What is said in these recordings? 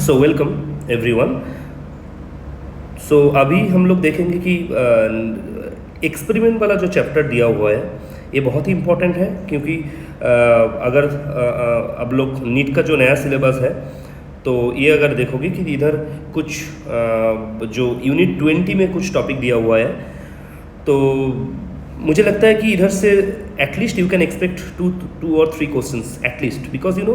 So welcome everyone. सो अभी हम लोग देखेंगे कि एक्सपेरिमेंट वाला जो चैप्टर दिया हुआ है ये बहुत ही इम्पोर्टेंट है, क्योंकि अगर अब लोग नीट का जो नया सिलेबस है तो ये अगर देखोगे कि इधर कुछ जो यूनिट 20 में कुछ टॉपिक दिया हुआ है, तो मुझे लगता है कि इधर से at least you can expect two और three questions at least, because you know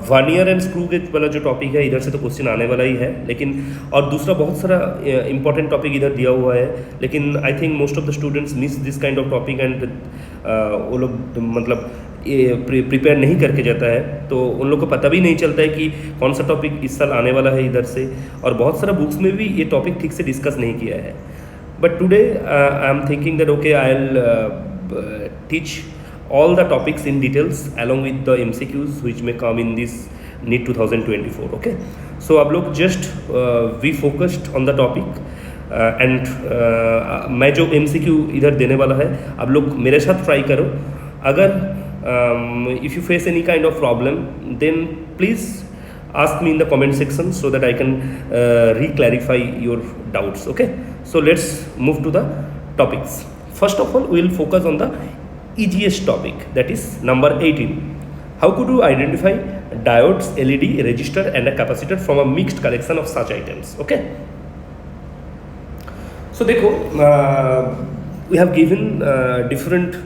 vernier and screw gauge वाला जो टॉपिक है इधर से तो क्वेश्चन आने वाला ही है, लेकिन और दूसरा बहुत सारा इंपॉर्टेंट टॉपिक इधर दिया हुआ है, लेकिन I think most of the students miss this kind of topic and वो लोग मतलब ये प्रिपेयर नहीं करके जाता है, तो उन लोग को पता भी नहीं चलता है कि कौन सा टॉपिक इस साल आने वाला है इधर से, और बहुत सारा बुक्स में भी ये टॉपिक ठीक से डिस्कस नहीं किया है। But today I am thinking that okay, I'll teach all the topics in details along with the MCQs which may come in this NEET 2024. Okay, so आप लोग just be focused on the topic and मैं जो MCQ इधर देने वाला है आप लोग मेरे साथ ट्राई करो। अगर if you face any kind of problem then please ask me in the comment section so that I can re-clarify your doubts. Okay, so let's move to the topics. First of all, we will focus on the easiest topic, that is number 18. How could you identify diodes, LED, resistor and a capacitor from a mixed collection of such items? Okay, so देखो we have given different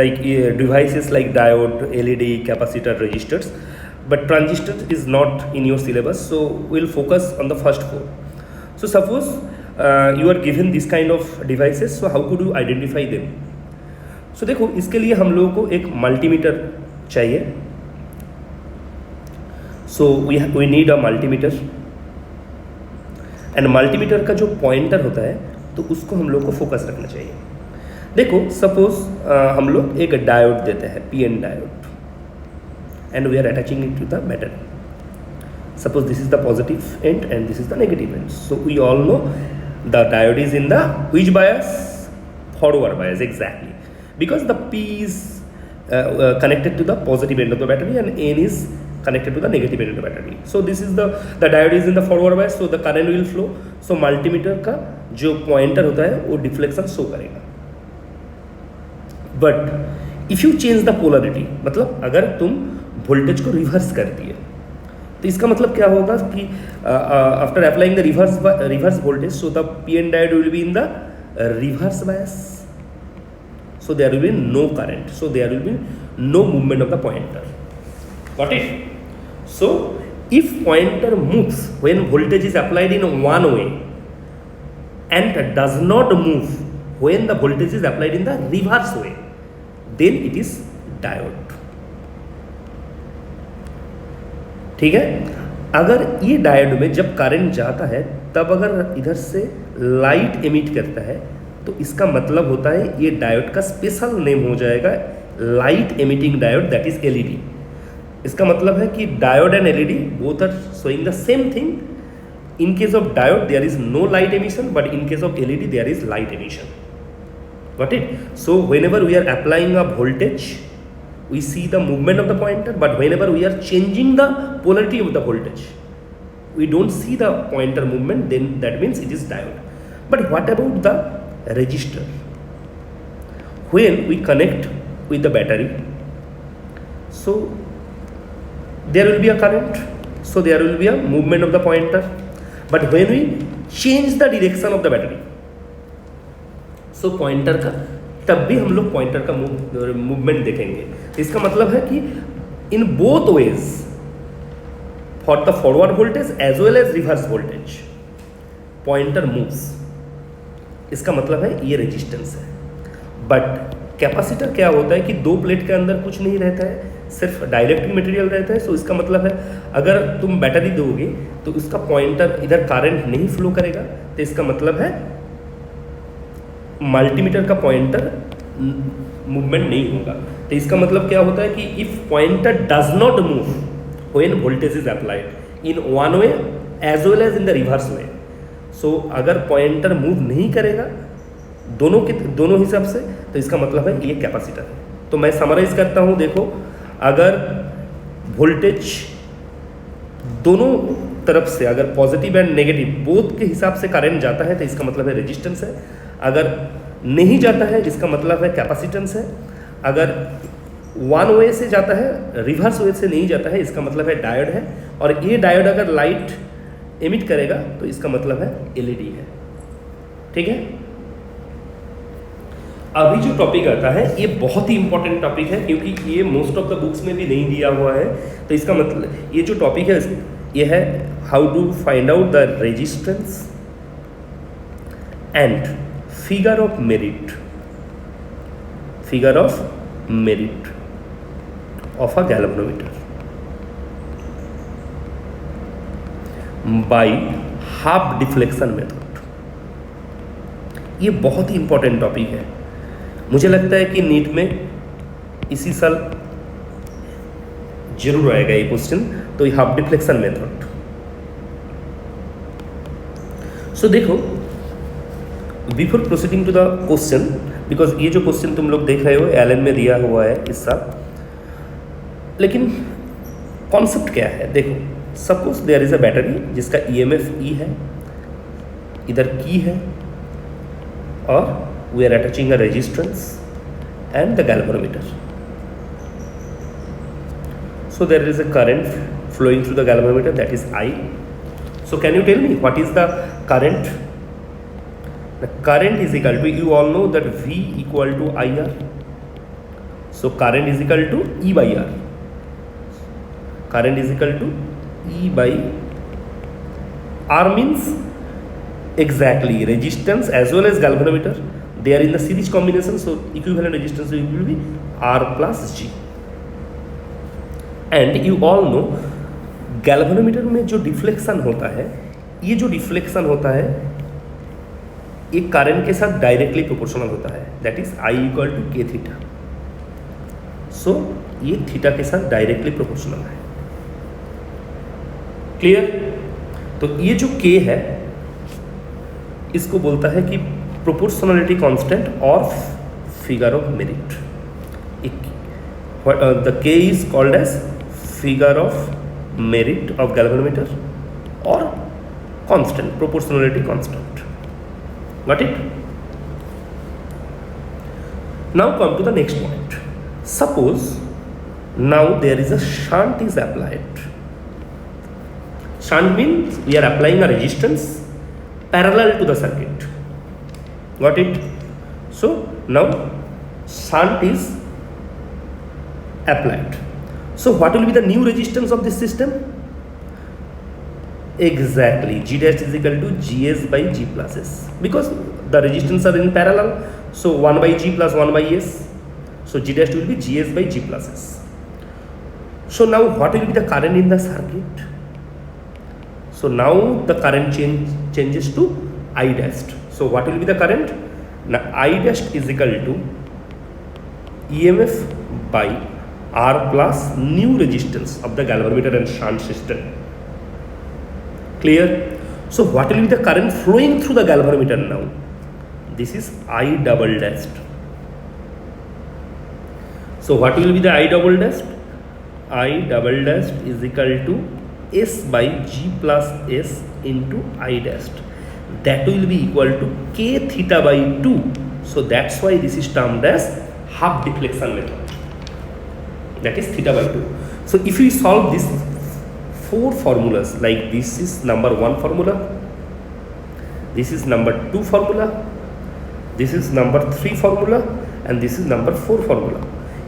like devices like diode, LED, capacitor, resistors, but transistor is not in your syllabus, so we'll focus on the first four. So suppose you are given this kind of devices, so how could you identify them? So देखो इसके लिए हम लोगों को एक multimeter चाहिए, so we need a multimeter, and multimeter का जो पॉइंटर होता है तो उसको हम लोग को फोकस रखना चाहिए। देखो सपोज हम लोग एक डायोड देते हैं, PN diode, and we are attaching it to the battery. Suppose this is the positive end and this is the negative end. So we all know the diode is in the which bias? Forward bias, exactly, because the P is connected to the positive end of the battery and N is connected to the negative end of the battery. So this is the diode is in the forward bias, so the current will flow. So multimeter का जो pointer होता है वो deflection show करेगा। But if you change the polarity, मतलब अगर तुम voltage को रिवर्स कर दिए तो इसका मतलब क्या होगा कि after applying the reverse voltage, so the PN diode will be in the reverse bias, so there will be no current, so there will be no movement of the pointer. Got it? So if pointer moves when voltage is applied in one way and does not move when the voltage is applied in the reverse way, then it is diode. ठीक है, अगर ये diode में जब current जाता है तब अगर इधर से लाइट एमिट करता है तो इसका मतलब होता है ये डायोड का स्पेशल नेम हो जाएगा light emitting diode, that is LED। इसका मतलब है कि diode and LED both are showing the same thing. In case of diode there is no light emission, but in case of LED there is light emission. Got it? So whenever we are applying a voltage we see the movement of the pointer, but whenever we are changing the polarity of the voltage we don't see the pointer movement, then that means it is diode. But what about the resistor? When we connect with the battery, so there will be a current, so there will be a movement of the pointer, but when we change the direction of the battery, so pointer का तब भी हम लोग pointer का movement देखेंगे। इसका मतलब है कि in both ways, for the forward voltage as well as reverse voltage, pointer moves. इसका मतलब है ये रेजिस्टेंस है। बट कैपेसिटर क्या होता है कि दो प्लेट के अंदर कुछ नहीं रहता है, सिर्फ डाइलेक्ट्रिक मटेरियल रहता है। सो इसका मतलब है अगर तुम बैटरी दोगे तो इसका पॉइंटर इधर करंट नहीं फ्लो करेगा, तो इसका मतलब है मल्टीमीटर का पॉइंटर मूवमेंट नहीं होगा। तो इसका मतलब क्या होता है कि if pointer does not move when voltage is applied in one way as well as in the reverse way, so अगर पॉइंटर मूव नहीं करेगा दोनों हिसाब से, तो इसका मतलब है ये कैपेसिटर है। तो मैं समराइज करता हूँ, देखो अगर वोल्टेज दोनों तरफ से अगर पॉजिटिव एंड नेगेटिव बोथ के हिसाब से करंट जाता है तो इसका मतलब है रेजिस्टेंस है, अगर नहीं जाता है इसका मतलब है कैपेसिटेंस है, अगर वन वे से जाता है रिवर्स वे से नहीं जाता है इसका मतलब है डायोड है, और ये डायोड अगर लाइट एमिट करेगा तो इसका मतलब है एलईडी है। ठीक है, अभी जो टॉपिक आता है ये बहुत ही इंपॉर्टेंट टॉपिक है क्योंकि ये मोस्ट ऑफ द बुक्स में भी नहीं दिया हुआ है। तो इसका मतलब ये जो टॉपिक है ये है how to find out the resistance and figure of merit, figure of merit of a galvanometer by half deflection method. ये बहुत ही इंपॉर्टेंट टॉपिक है, मुझे लगता है कि नीट में इसी साल जरूर आएगा ये क्वेश्चन। तो ये हाफ डिफ्लेक्शन मेथड, सो देखो before proceeding to the question, because ये जो क्वेश्चन तुम लोग देख रहे हो एलएन में दिया हुआ है इस साल, लेकिन कॉन्सेप्ट क्या है देखो। Suppose there is a battery जिसका ईएमएफ ई है, इधर की है, और we are attaching a resistance and the galvanometer. So there is a current flowing through the galvanometer, that is I. So can you tell me what is the current? The current is equal to, you all know that V equal to IR. So current is equal to E by R. Current is equal to E by R means exactly resistance as well as galvanometer. They are in the series combination, so equivalent resistance will be R plus G. And you all know galvanometer में जो deflection होता है, ये जो deflection होता है ये current के साथ डायरेक्टली प्रोपोर्शनल होता है, that is I equal to K theta. So ये थीटा के साथ डायरेक्टली प्रोपोर्शनल है। क्लियर? तो ये जो K है इसको बोलता है कि प्रोपोर्शनलिटी कांस्टेंट और figure of merit. The K is called as figure of merit of galvanometer और constant, proportionality constant. Got it? Now come to the next point. Suppose now there is a shunt is applied. Shunt means we are applying a resistance parallel to the circuit. Got it? So now shunt is applied. So what will be the new resistance of this system? Exactly, G dash is equal to GS by G plus S, because the resistance are in parallel. So 1 by G plus 1 by S. So G dash will be GS by G plus S. So now what will be the current in the circuit? So now the current changes to I dash. So what will be the current? Now I dash is equal to EMF by R plus new resistance of the galvanometer and shunt system. Clear? So what will be the current flowing through the galvanometer now? This is I double dash. So what will be the I double dash? I double dash is equal to S by G plus S into I dash. That will be equal to K theta by 2. So that's why this is termed as half deflection method. That is theta by 2. So if we solve these four formulas, like this is number 1 formula, this is number 2 formula, this is number 3 formula, and this is number 4 formula.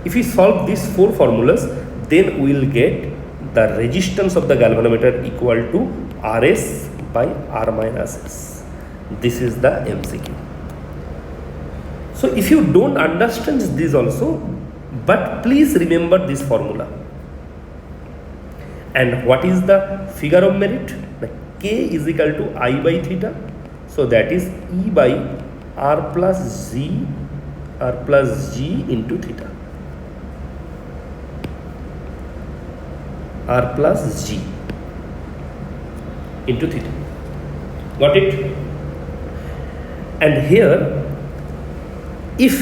If we solve these 4 formulas, then we will get the resistance of the galvanometer equal to Rs by R minus S. This is the MCQ. So if you don't understand this also, but please remember this formula. And what is the figure of merit? The K is equal to I by theta. So that is E by R plus G into theta. R plus G into theta. Got it? And here, if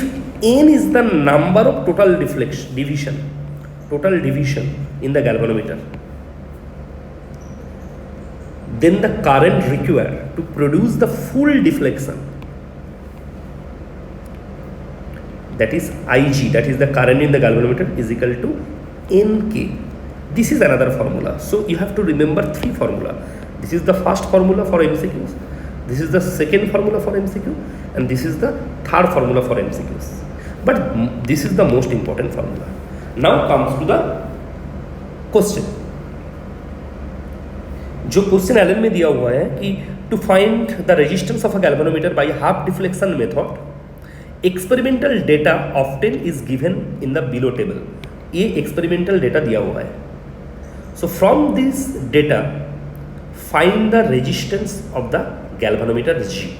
n is the number of total division in the galvanometer, then the current required to produce the full deflection, that is Ig, that is the current in the galvanometer, is equal to Nk. This is another formula. So you have to remember three formula. This is the first formula for MCQs, this is the second formula for MCQ, and this is the third formula for MCQs. But this is the most important formula. Now comes to the question. जो question Allen में दिया हुआ है कि to find the resistance of a galvanometer by half deflection method, experimental data often is given in the below table. ये experimental data दिया हुआ है. So from this data find the resistance of the galvanometer G.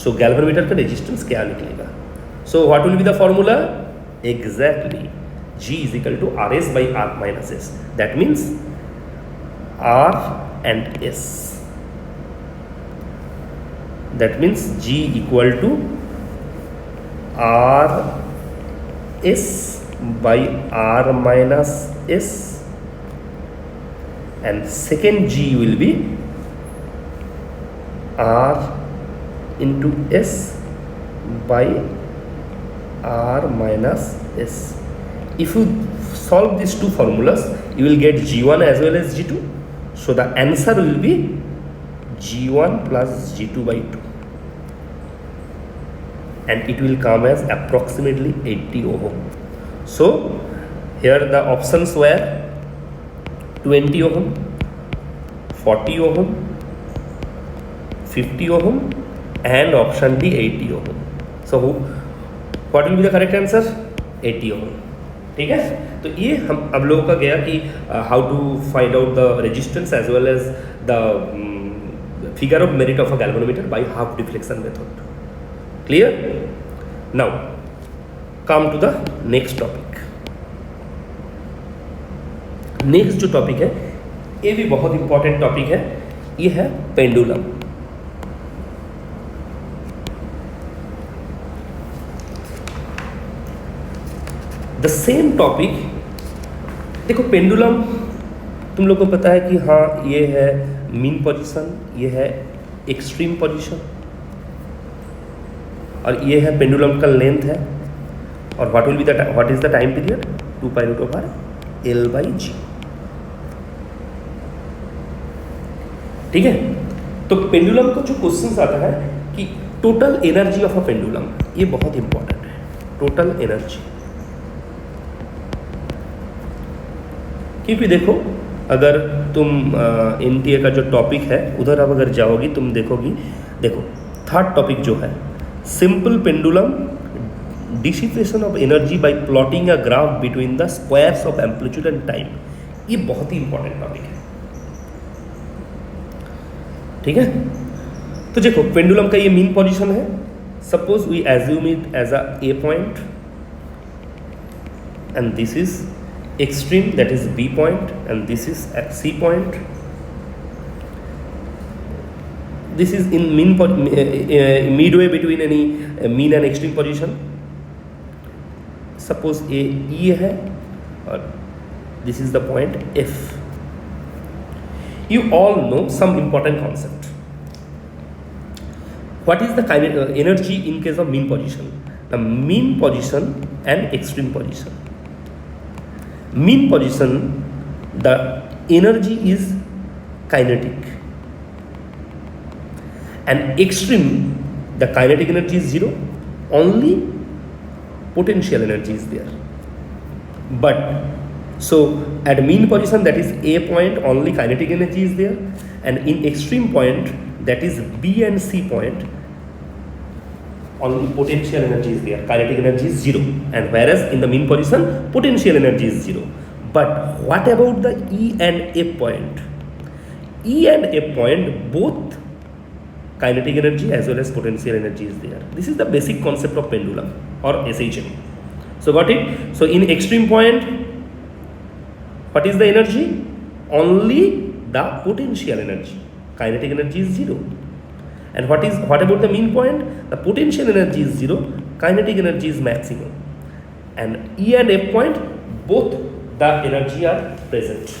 So galvanometer का resistance क्या निकलेगा? So what will be the formula? Exactly G is equal to Rs by R minus S. That means R and S. That means G equal to R S by R minus S, and second G will be R into S by R minus S. If you solve these two formulas, you will get G1 as well as G2. So the answer will be G1 plus G2 by 2, and it will come as approximately 80 ohm. So here the options were 20 ohm, 40 ohm, 50 ohm, and option D 80 ohm. So what will be the correct answer? 80 ohm. ठीक है. तो ये हम अब लोगों का गया कि how to find out the resistance as well as the figure of merit of a galvanometer by half deflection method. Clear? Now come to the next topic. Next जो टॉपिक है ये भी बहुत इंपॉर्टेंट टॉपिक है. ये है pendulum. The same topic. देखो pendulum तुम लोग को पता है कि हाँ ये है मीन पोजीशन, ये है एक्सट्रीम पोजीशन, और ये है पेंडुलम का लेंथ है. और what will be the what is the time period? 2 pi root over L by G. ठीक है. तो पेंडुलम का जो क्वेश्चन आता है कि total energy of a pendulum, ये बहुत इंपॉर्टेंट है. टोटल एनर्जी, क्योंकि देखो अगर तुम NTA का जो टॉपिक है उधर अब अगर जाओगी तुम देखोगी, देखो थर्ड टॉपिक जो है simple pendulum dissipation of energy by plotting a graph between the squares of amplitude and time. ये बहुत ही इंपॉर्टेंट टॉपिक है. ठीक है. तो देखो पेंडुलम का ये मीन पोजीशन है. Suppose we assume it as a A point and this is extreme, that is B point, and this is at C point. This is in midway between any mean and extreme position. Suppose A E है और this is the point F. You all know some important concept. What is the energy in case of mean position? The mean position and extreme position. Mean position, the energy is kinetic, and extreme, the kinetic energy is 0, only potential energy is there. But so at mean position, that is A point, only kinetic energy is there, and in extreme point, that is B and C point, only potential energy is there, kinetic energy is 0. And whereas in the mean position, potential energy is 0. But what about the E and F point? E and F point, both kinetic energy as well as potential energy is there. This is the basic concept of pendulum or SHM. So got it? So in extreme point, what is the energy? Only the potential energy. Kinetic energy is 0. And what about the mean point? The potential energy is 0, kinetic energy is maximum. And E and F point, both the energy are present.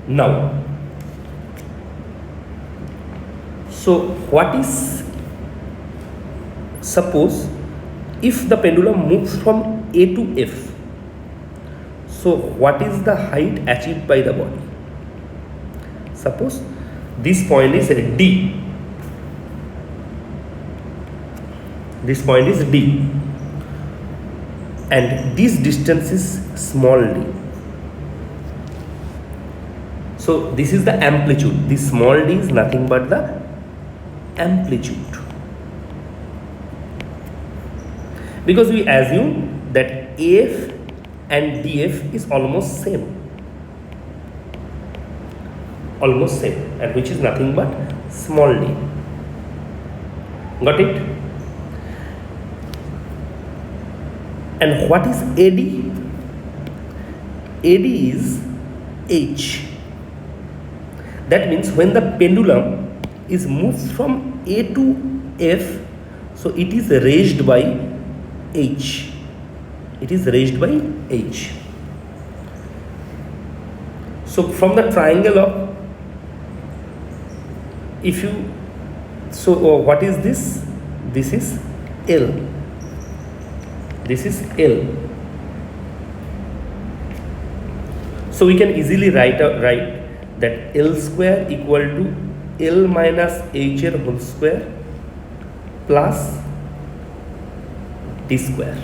Now, so what is, suppose if the pendulum moves from A to F, so what is the height achieved by the body? Suppose this point is D, this point is D, and this distance is small d. So this is the amplitude. This small d is nothing but the amplitude, because we assume that AF and DF is almost same, and which is nothing but small d. Got it? And what is AD? AD is H. That means when the pendulum is moved from A to F, so it is raised by H. It is raised by H. So from the triangle of, if you, so what is this? This is L. This is L. So we can easily write that L square equal to L minus HR whole square plus D square.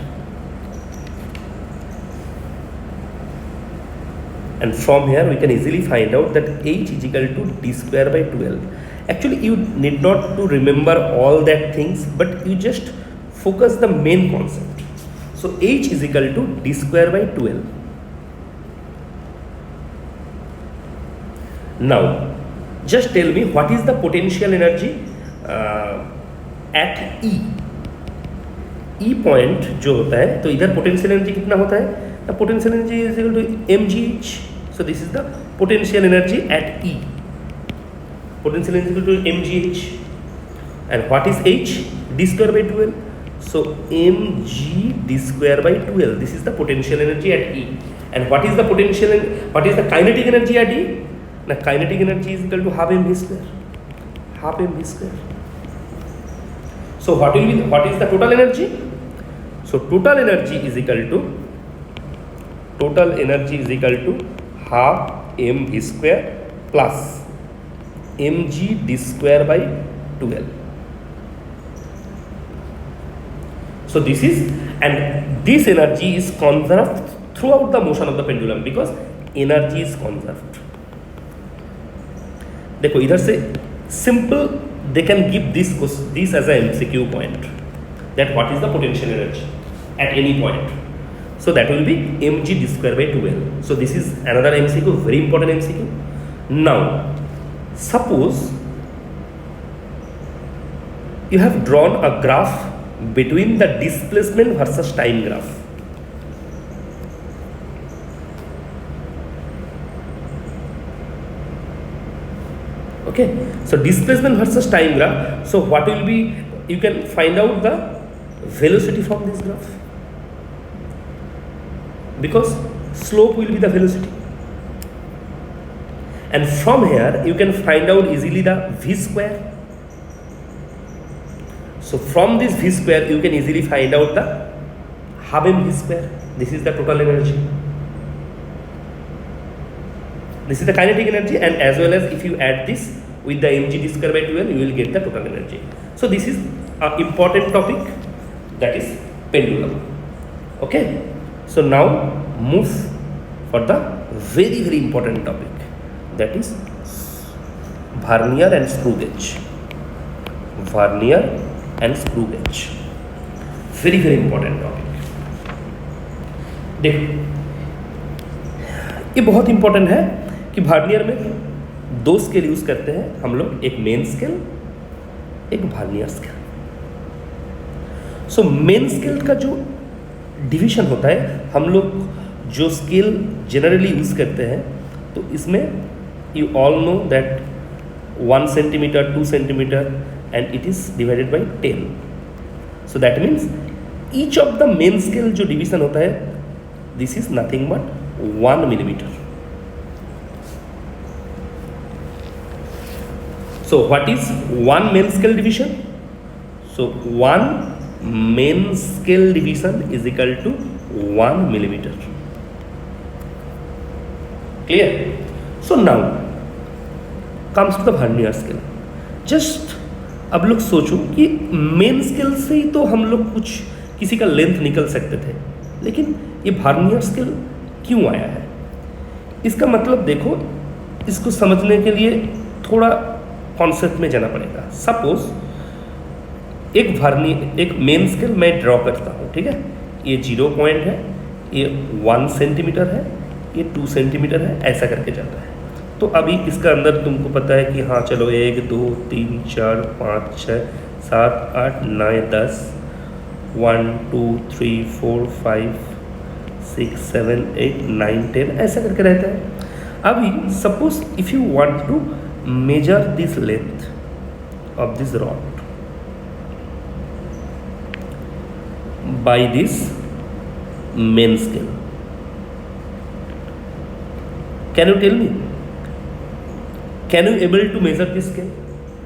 And from here we can easily find out that H is equal to D square by 12. Actually you need not to remember all that things, but you just focus the main concept. So H is equal to D square by 12. Now just tell me what is the potential energy at E. E point जो होता है, तो इधर potential energy कितना होता है? The potential energy is equal to mgh. So this is the potential energy at E. Potential energy is equal to mgh. And what is h? D square by 12. So mg d square by 12. This is the potential energy at E. And what is the potential? What is the kinetic energy at E? The kinetic energy is equal to half mv square. Half mv square. So what is the total energy? So total energy is equal to half mv square plus mg d square by 12. So this is, and this energy is conserved throughout the motion of the pendulum because energy is conserved. देखो इधर से simple they can give this as a MCQ point, that what is the potential energy at any point. So that will be mg d square by 12. So this is another MCQ, very important MCQ. Now suppose you have drawn a graph between the displacement versus time graph. Okay, so displacement versus time graph. So what will be, you can find out the velocity from this graph, because slope will be the velocity, and from here you can find out easily the v square. So from this v square you can easily find out the half mv square. This is the total energy. This is the kinetic energy, and as well as if you add this with the mg d square by 12, you will get the total energy. So this is an important topic, that is pendulum. Okay, so now move for the very important topic, that is vernier and screw gauge. Vernier and screw gauge, very important topic. देखो ये बहुत important है कि vernier में दो scale use करते हैं हम लोग, एक मेन स्केल, एक vernier scale. So main scale का जो डिवीजन होता है, हम लोग जो स्केल जनरली यूज करते हैं, तो इसमें you all know that 1 centimetre 2 centimetre and it is divided by 10. So that means each of the main scale जो डिवीजन होता है, this is nothing but 1 millimetre. So what is one main scale division? So one main scale division is equal to 1 millimeter. Clear? So now comes to the vernier scale. Just अब लोग सोचो कि main scale से ही तो हम लोग कुछ किसी का लेंथ निकल सकते थे, लेकिन ये वर्नियर स्केल क्यों आया है? इसका मतलब देखो, इसको समझने के लिए थोड़ा कॉन्सेप्ट में जाना पड़ेगा। सपोज एक मेन स्केल मैं ड्रॉ करता हूँ, ठीक है, ये 0 पॉइंट है, ये 1 सेंटीमीटर है, ये 2 सेंटीमीटर है, ऐसा करके जाता है। तो अभी इसका अंदर तुमको पता है कि हाँ चलो 1 2 3 4 5 6 7 8 9 10 1 2 3 4 5 6 7 8 9 10 ऐसा करके रहता है। अभी suppose if you want to measure this length of this rod by this main scale, can you tell me, can you able to measure this scale,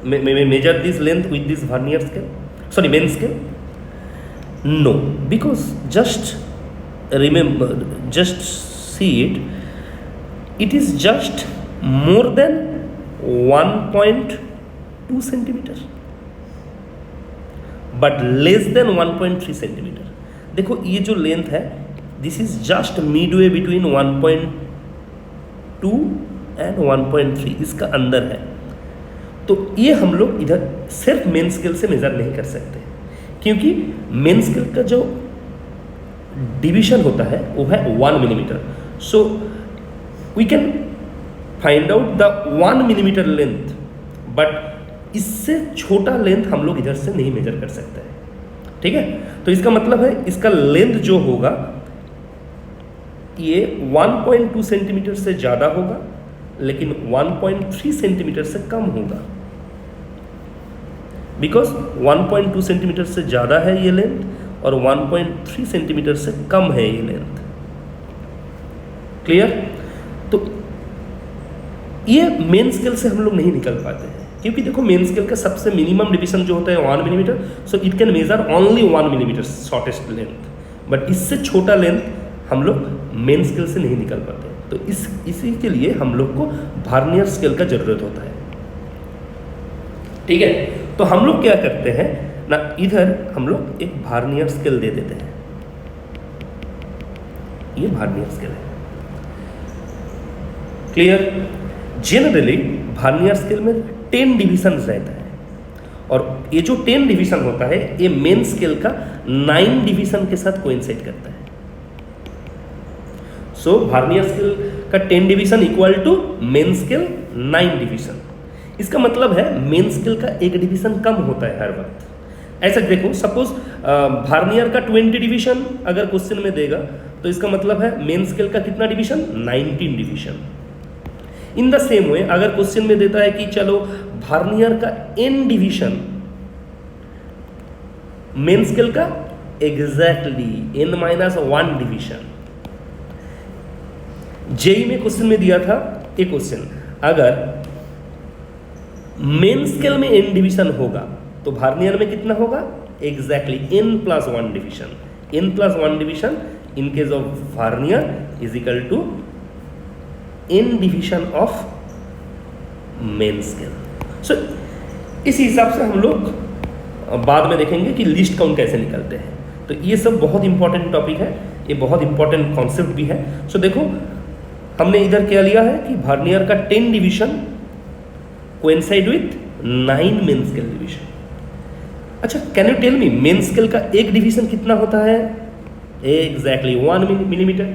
measure this length with this vernier scale, sorry main scale? No, because just remember, just see it, it is just more than 1.2 centimeter but less than 1.3 centimeter. देखो ये जो length है, this is just midway between 1.2 and 1.3 इसका अंदर है। तो ये हम लोग इधर सिर्फ मेन स्केल से मेजर नहीं कर सकते, क्योंकि मेन स्केल का जो डिवीजन होता है वो है 1 millimetre. So we can find out the 1 millimetre length, but इससे छोटा लेंथ हम लोग इधर से नहीं मेजर कर सकते हैं, ठीक है। तो इसका मतलब है इसका लेंथ जो होगा ये 1.2 सेंटीमीटर से ज़्यादा होगा, लेकिन 1.3 सेंटीमीटर से कम होगा, बिकॉज 1.2 सेंटीमीटर से ज़्यादा है ये लेंथ और 1.3 सेंटीमीटर से कम है ये लेंथ। क्लियर? तो ये मेन स्केल से हम लोग नहीं निकल पाते हैं, क्योंकि देखो मेन स्केल का सबसे मिनिमम डिवीजन जो होता है 1 millimetre, so it can measure only 1 millimetre shortest length, but इससे छोटा लेंथ हम लोग मेन स्केल से नहीं निकल पाते। तो इसी के लिए हम लोग को वर्नियर स्केल का ज़रूरत होता है, ठीक है। तो हम लोग क्या करते हैं ना, इधर हम लोग एक वर्नियर स्केल दे देते हैं, ये वर्नियर स्केल है। क्लियर? जनरली वर्नियर स्केल में 10 डिवीजन रहता है, और ये जो 10 डिवीजन होता है ये मेन स्केल का 9 डिवीजन के साथ कोइंसाइड करता है। सो वर्नियर स्केल का 10 division equal to main scale 9 division. इसका मतलब है मेन स्केल का एक डिवीजन कम होता है हर वक्त। ऐसा देखो, सपोज वर्नियर का 20 डिवीजन अगर क्वेश्चन में देगा तो इसका मतलब है मेन स्केल का कितना division, 19 division. In the same वे अगर क्वेश्चन में देता है कि चलो वर्नियर का n डिवीजन मेन स्केल का एग्जैक्टली n-1 डिवीजन। जेई में क्वेश्चन में दिया था एक क्वेश्चन, अगर मेन स्केल में n डिवीजन होगा तो वर्नियर में कितना होगा, exactly n+1 division. n+1 division in case of vernier is equal to n division of main scale. So इस हिसाब से हम लोग बाद में देखेंगे कि लिस्ट काउंट कैसे निकलते हैं। तो ये सब बहुत इंपॉर्टेंट टॉपिक है, ये बहुत इंपॉर्टेंट कॉन्सेप्ट भी है। सो देखो हमने इधर क्या लिया है कि वर्नियर का 10 division coincide with 9 main scale division. अच्छा, can you tell me main scale का एक डिवीजन कितना होता है, एग्जैक्टली 1 मिलीमीटर।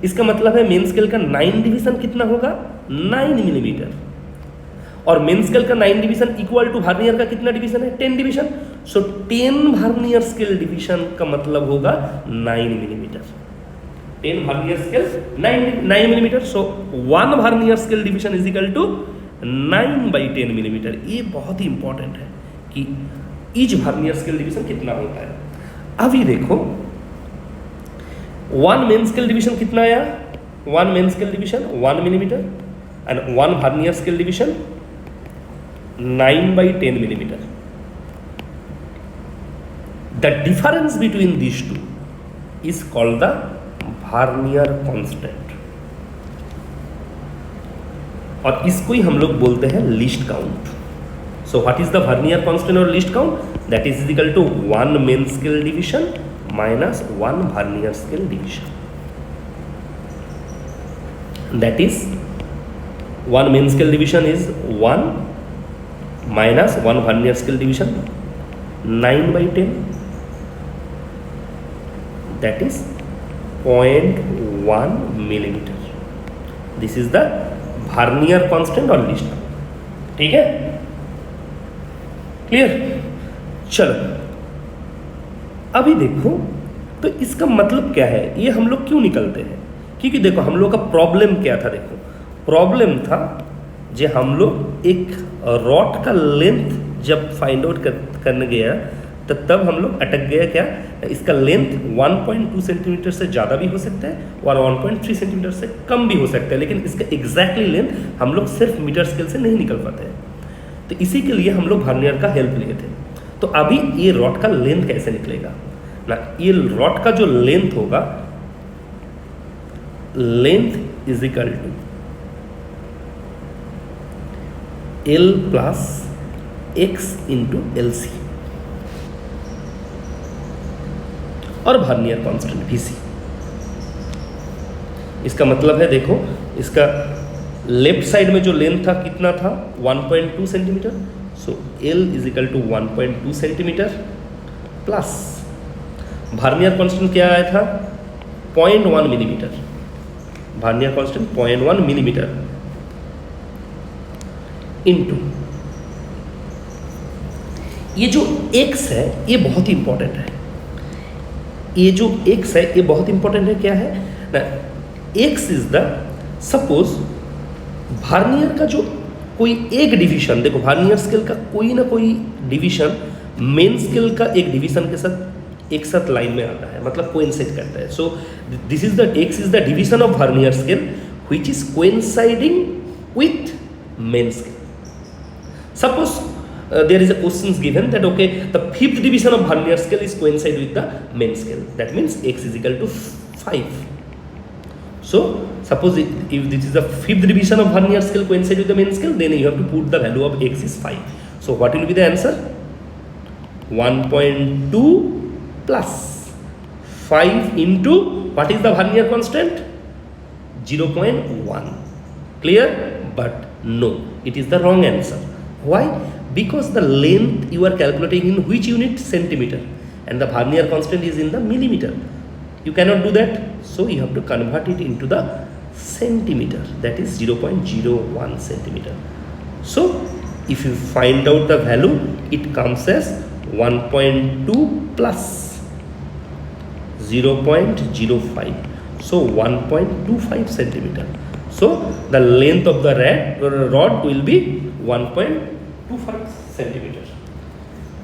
इसका मतलब है मेन स्केल का 9 डिवीजन कितना होगा, 9 मिलीमीटर। और मेन स्केल का 9 डिवीजन इक्वल टू वर्नियर का कितना डिवीजन है, 10 division. So 10 vernier scale division का मतलब होगा 9 millimetre. 10 vernier scale 9 millimetre. So 1 vernier scale division is equal to 9/10 millimetre. ये बहुत ही इंपॉर्टेंट है कि ईच वर्नियर स्केल डिवीजन कितना होता है। अभी देखो 1 मेन स्केल डिवीजन कितना आया, 1 main scale division 1 millimetre and 1 vernier scale division 9/10 millimeter. The difference between these two is called the Vernier constant, और इसको ही हम लोग बोलते हैं least count. So what is the vernier constant और least count? That is equal to 1 main scale division minus 1 vernier scale division. That is 1 main scale division is 1 minus 1 vernier scale division, 9/10. That is 0.1 millimeter. This is the vernier constant और least. ठीक है, clear? चलो अभी देखो, तो इसका मतलब क्या है, ये हम लोग क्यों निकलते हैं? क्योंकि देखो हम लोग का प्रॉब्लम क्या था. देखो प्रॉब्लम था जे हम लोग एक रॉड का लेंथ जब फाइंड आउट करने गया तो तब हम लोग अटक गया. क्या इसका लेंथ 1.2 सेंटीमीटर से ज़्यादा भी हो सकता है और 1.3 सेंटीमीटर से कम भी हो सकता है, लेकिन इसका एग्जैक्टली लेंथ हम लोग सिर्फ मीटर स्केल से नहीं निकल पाते हैं. तो इसी के लिए हम लोग वर्नियर का हेल्प लिए थे. तो अभी ये रॉड का लेंथ कैसे निकलेगा ना? ये रॉड का जो लेंथ होगा, length is equal to L plus X into LC और वर्नियर कांस्टेंट VC. इसका मतलब है देखो, इसका लेफ्ट साइड में जो लेंथ था कितना था? 1.2 centimetre. So L is equal to 1.2 centimetre plus vernier constant क्या आया था? 0.1 millimetre. Vernier constant 0.1 millimetre into ये जो x है ये बहुत ही इंपॉर्टेंट है. ये जो x है ये बहुत इंपॉर्टेंट है. क्या है ना? x is the, suppose vernier का जो कोई एक डिवीजन, देखो वर्नियर स्केल का कोई ना कोई डिवीजन मेन स्केल का एक डिवीजन के साथ एक साथ लाइन में आता है, मतलब कोइंसाइड करता है. सो this is the x is the division of vernier scale which is coinciding with main scale. Suppose there is a question given that okay, the fifth division of vernier scale is coincide with the main scale. That means x is equal to 5. So suppose if this is the fifth division of vernier scale coincide with the main scale, then you have to put the value of x is 5. So what will be the answer? 1.2 plus 5 into what is the vernier constant? 0.1. Clear? But no, it is the wrong answer. Why? Because the length you are calculating in which unit? Centimeter, and the vernier constant is in the millimeter. You cannot do that, so you have to convert it into the centimeter. That is 0.01 centimeter. So if you find out the value, it comes as 1.2 plus 0.05, so 1.25 centimeter. So the length of the rod will be 1.25 centimeter,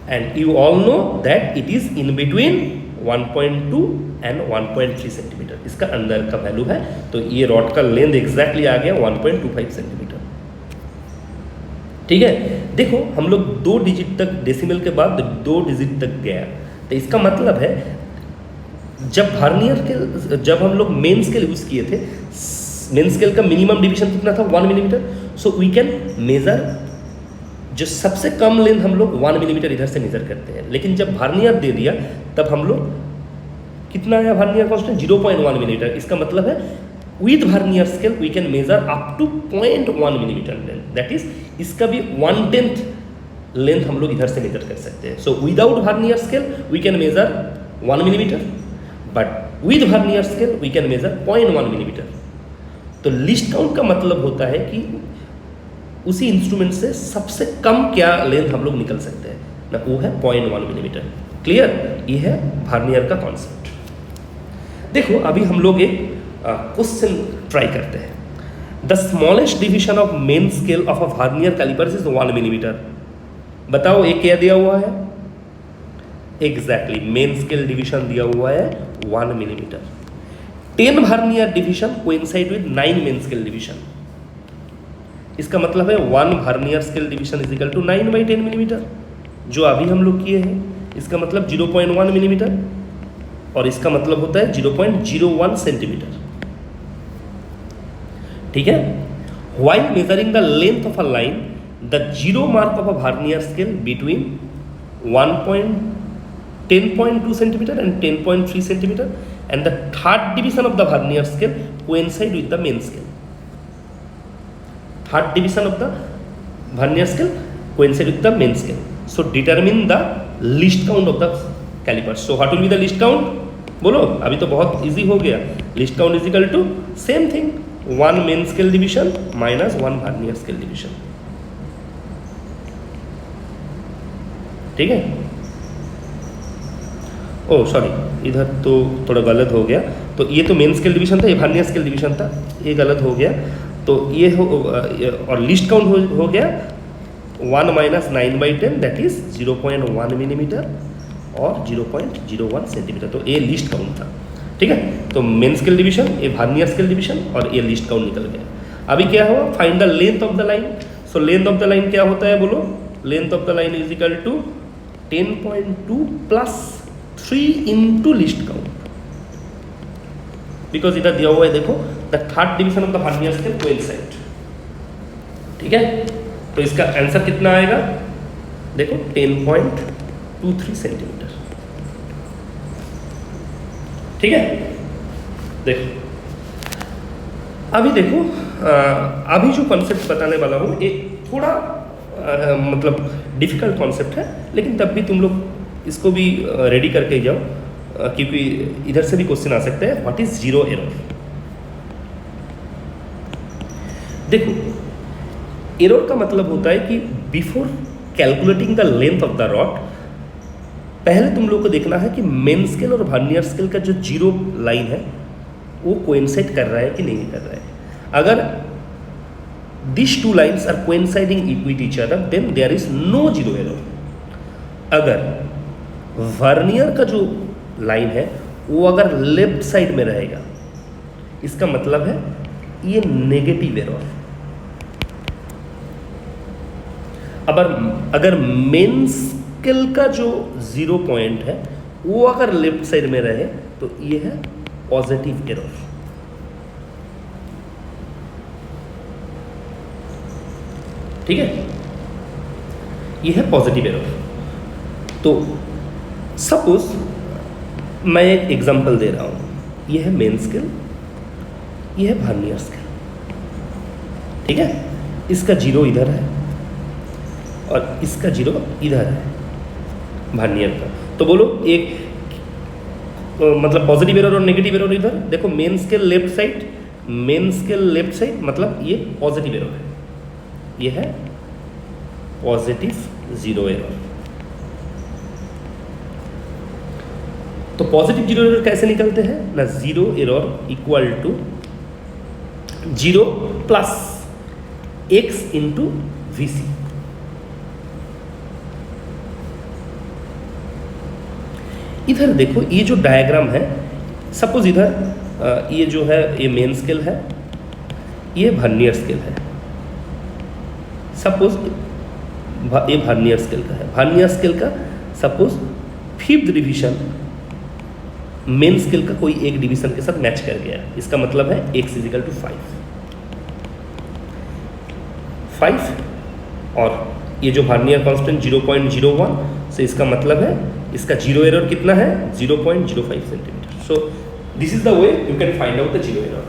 and you all know that it is in between 1.2 and 1.3 centimetre. इसका अंदर का value है. तो ये rod का length exactly आ गया 1.25 centimetre. ठीक है, देखो हम लोग 2 डिजिट तक, डेसिमल के बाद 2 डिजिट तक गया. तो इसका मतलब है जब वर्नियर के, जब हम लोग मेन स्केल यूज किए थे, मेन स्केल का मिनिमम डिवीजन कितना था? 1 millimetre. So we can measure जो सबसे कम लेंथ हम लोग 1 मिलीमीटर इधर से मेजर करते हैं, लेकिन जब वर्नियर दे दिया तब हम लोग कितना आया वर्नियर कांस्टेंट? 0.1 मिलीमीटर. इसका मतलब है with vernier scale we can measure up to 0.1 millimetre length. That is इसका भी 1/10 लेंथ हम लोग इधर से मेजर कर सकते हैं. So without vernier scale we can measure 1 millimetre, but with vernier scale we can measure 0.1 millimetre. तो लिस्ट काउंट का मतलब होता है कि उसी इंस्ट्रूमेंट से सबसे कम क्या लेंथ हम लोग निकल सकते हैं ना, वो है 0.1 मिलीमीटर. क्लियर? ये है वर्नियर का कॉन्सेप्ट. देखो अभी हम लोग एक क्वेश्चन ट्राई करते हैं. The smallest division of main scale of a vernier calliper is 1 millimetre. बताओ ये क्या दिया हुआ है? एग्जैक्टली मेन स्केल डिवीजन दिया हुआ है 1 millimetre. 10 vernier division coincide with 9 main scale division. इसका मतलब है 1 vernier scale division is equal to 9/10 millimetre, जो अभी हम लोग किए हैं। इसका मतलब 0.1 मिलीमीटर, और इसका मतलब होता है 0.01 सेंटीमीटर। ठीक है। While measuring the length of a line, the zero mark of a vernier scale between 10.2 centimeter and 10.3 centimeter, and the third division of the vernier scale coincide with the main scale. Third division of the vernier scale coincide with the main scale. So determine the least count of the calipers. So what will be the least count? बोलो, अभी तो बहुत easy हो गया। least count is equal to same thing, 1 main scale division minus 1 vernier scale division. ठीक है। Oh sorry, इधर तो थोड़ा गलत हो गया। तो ये तो मेन स्केल डिवीजन था, ये वर्नियर स्केल डिवीजन था, ये गलत हो गया। तो ये हो, और लिस्ट काउंट हो गया 1 माइनस 9/10 दैट इज 0.1 मिलीमीटर और 0.01 सेंटीमीटर। तो ये लिस्ट काउंट था। ठीक है। तो मेन स्केल डिवीजन, ये वर्नियर स्केल डिवीजन, और ये लिस्ट काउंट निकल गया। अभी क्या हुआ, find the length of the line. So length of the line क्या होता है बोलो, length of the line is equal to 10.2 plus 3 into least count, because इधर दिया हुआ है देखो, the third division of the vernier scale coincide. ठीक है। तो इसका आंसर कितना आएगा देखो, 10.23 सेंटीमीटर। ठीक है। देखो अभी देखो, अभी जो कॉन्सेप्ट बताने वाला हूँ ये थोड़ा मतलब डिफिकल्ट कॉन्सेप्ट है, लेकिन तब भी तुम लोग इसको भी रेडी करके जाओ, क्योंकि इधर से भी क्वेश्चन आ सकते हैं। What is zero error? देखो, एरर का मतलब होता है कि before calculating the length of the rod, पहले तुम लोग को देखना है कि मेन स्केल और वर्नियर स्केल का जो जीरो लाइन है वो कोइंसाइड कर रहा है कि नहीं कर रहा है। अगर this two lines are coinciding with each other then there is no zero error. अगर वर्नियर का जो लाइन है वो अगर लेफ्ट साइड में रहेगा, इसका मतलब है ये नेगेटिव एरर। अगर मेन स्केल का जो जीरो पॉइंट है वो अगर लेफ्ट साइड में रहे तो ये है पॉजिटिव एरर। ठीक है, ये है पॉजिटिव एरर। तो सपोज मैं एक एग्जांपल दे रहा हूं, ये है मेन स्केल, ये है वर्नियर स्केल। ठीक है, इसका जीरो इधर है और इसका जीरो इधर है वर्नियर का। तो बोलो एक मतलब पॉजिटिव एरर और नेगेटिव एरर इधर देखो, main scale left side, main scale left side मतलब ये पॉजिटिव एरर है, ये है पॉजिटिव जीरो एरर। तो पॉजिटिव जीरो एरर कैसे निकलते हैं ना, zero error equal to 0 plus x into VC। इधर देखो ये जो डायग्राम है, सपोज इधर ये जो है ये मेन स्केल है, ये वर्नियर स्केल है। सपोज ये वर्नियर स्केल का है, वर्नियर स्केल का suppose 5th division main scale का कोई एक डिवीजन के साथ मैच कर गया, इसका मतलब है x इज इक्वल टू 5 और ये जो वर्नियर कांस्टेंट 0.01, से इसका मतलब है इसका जीरो एरर कितना है 0.05 centimetre. So this is the way you can find out the zero error.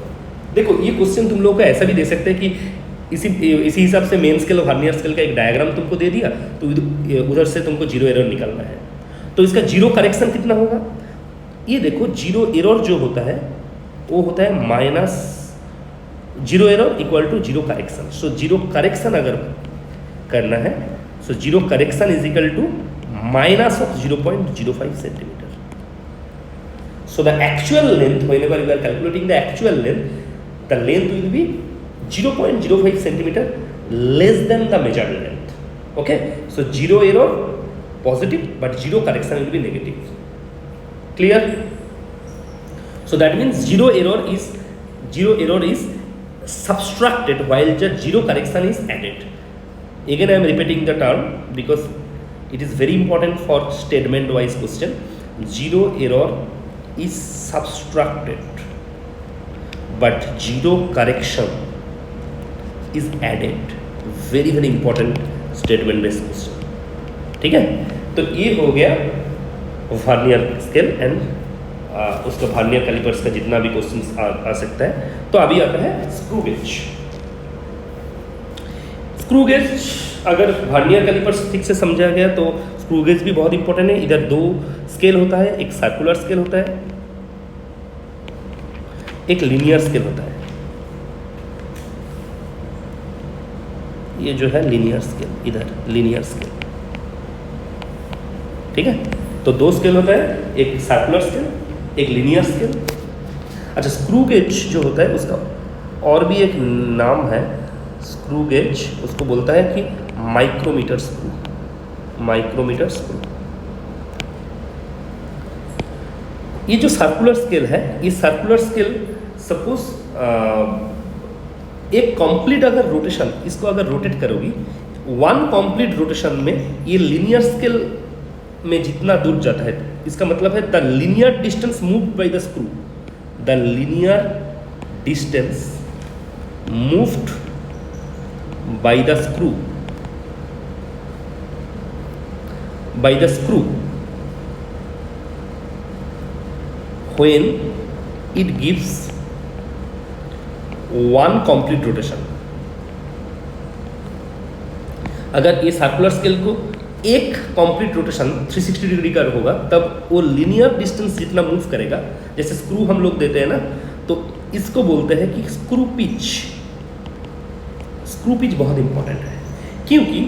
देखो ये क्वेश्चन तुम लोगों को ऐसा भी दे सकते हैं कि इसी हिसाब से मेन स्केल और वर्नियर स्केल का एक डायग्राम तुमको दे दिया, तो उधर से तुमको जीरो एरर निकालना है। तो इसका जीरो करेक्शन कितना होगा, ये देखो जीरो एरर जो होता है वो होता है minus zero error equal to zero correction. So zero correction अगर करना है, so zero correction is equal to minus of 0.05 centimeter. So the actual length, whenever you are calculating the actual length, the length will be 0.05 centimeter less than the measured length. Okay, so zero error positive but zero correction will be negative. Clear? So that means zero error is subtracted while the zero correction is added. Again I am repeating the term because it is very important for statement wise question. Zero error is subtracted but zero correction is added. very very important statement based question. ठीक है, तो ये हो गया vernier scale and उसका vernier callipers का जितना भी क्वेश्चन आ सकता है. तो अभी आता है स्क्रू गेज. स्क्रू गेज अगर वर्नियर कैलिपर्स ठीक से समझा गया तो स्क्रू गेज भी बहुत इंपॉर्टेंट है. इधर दो स्केल होता है, एक सर्कुलर स्केल होता है, एक लीनियर स्केल होता है. ये जो है लीनियर स्केल, इधर लीनियर स्केल. ठीक है, तो दो स्केल होता है, एक सर्कुलर स्केल, एक लीनियर स्केल. अच्छा, स्क्रू गेज जो होता है उसका और भी एक नाम है. स्क्रू गेज उसको बोलता है कि माइक्रोमीटर स्क्रू. Micrometer screw. ये जो सर्कुलर स्केल है, ये सर्कुलर स्केल सपोज एक कंप्लीट अगर रोटेशन, इसको अगर रोटेट करोगी, वन कंप्लीट रोटेशन में ये लीनियर स्केल में जितना दूर जाता है, इसका मतलब है the linear distance moved by the screw, the linear distance moved by the screw, by the screw when it gives one complete rotation. अगर ये सर्कुलर स्केल को एक कंप्लीट रोटेशन 360 डिग्री का होगा तब वो लीनियर डिस्टेंस जितना मूव करेगा, जैसे स्क्रू हम लोग देते हैं ना, तो इसको बोलते हैं कि स्क्रू पिच. स्क्रू पिच बहुत इंपॉर्टेंट है क्योंकि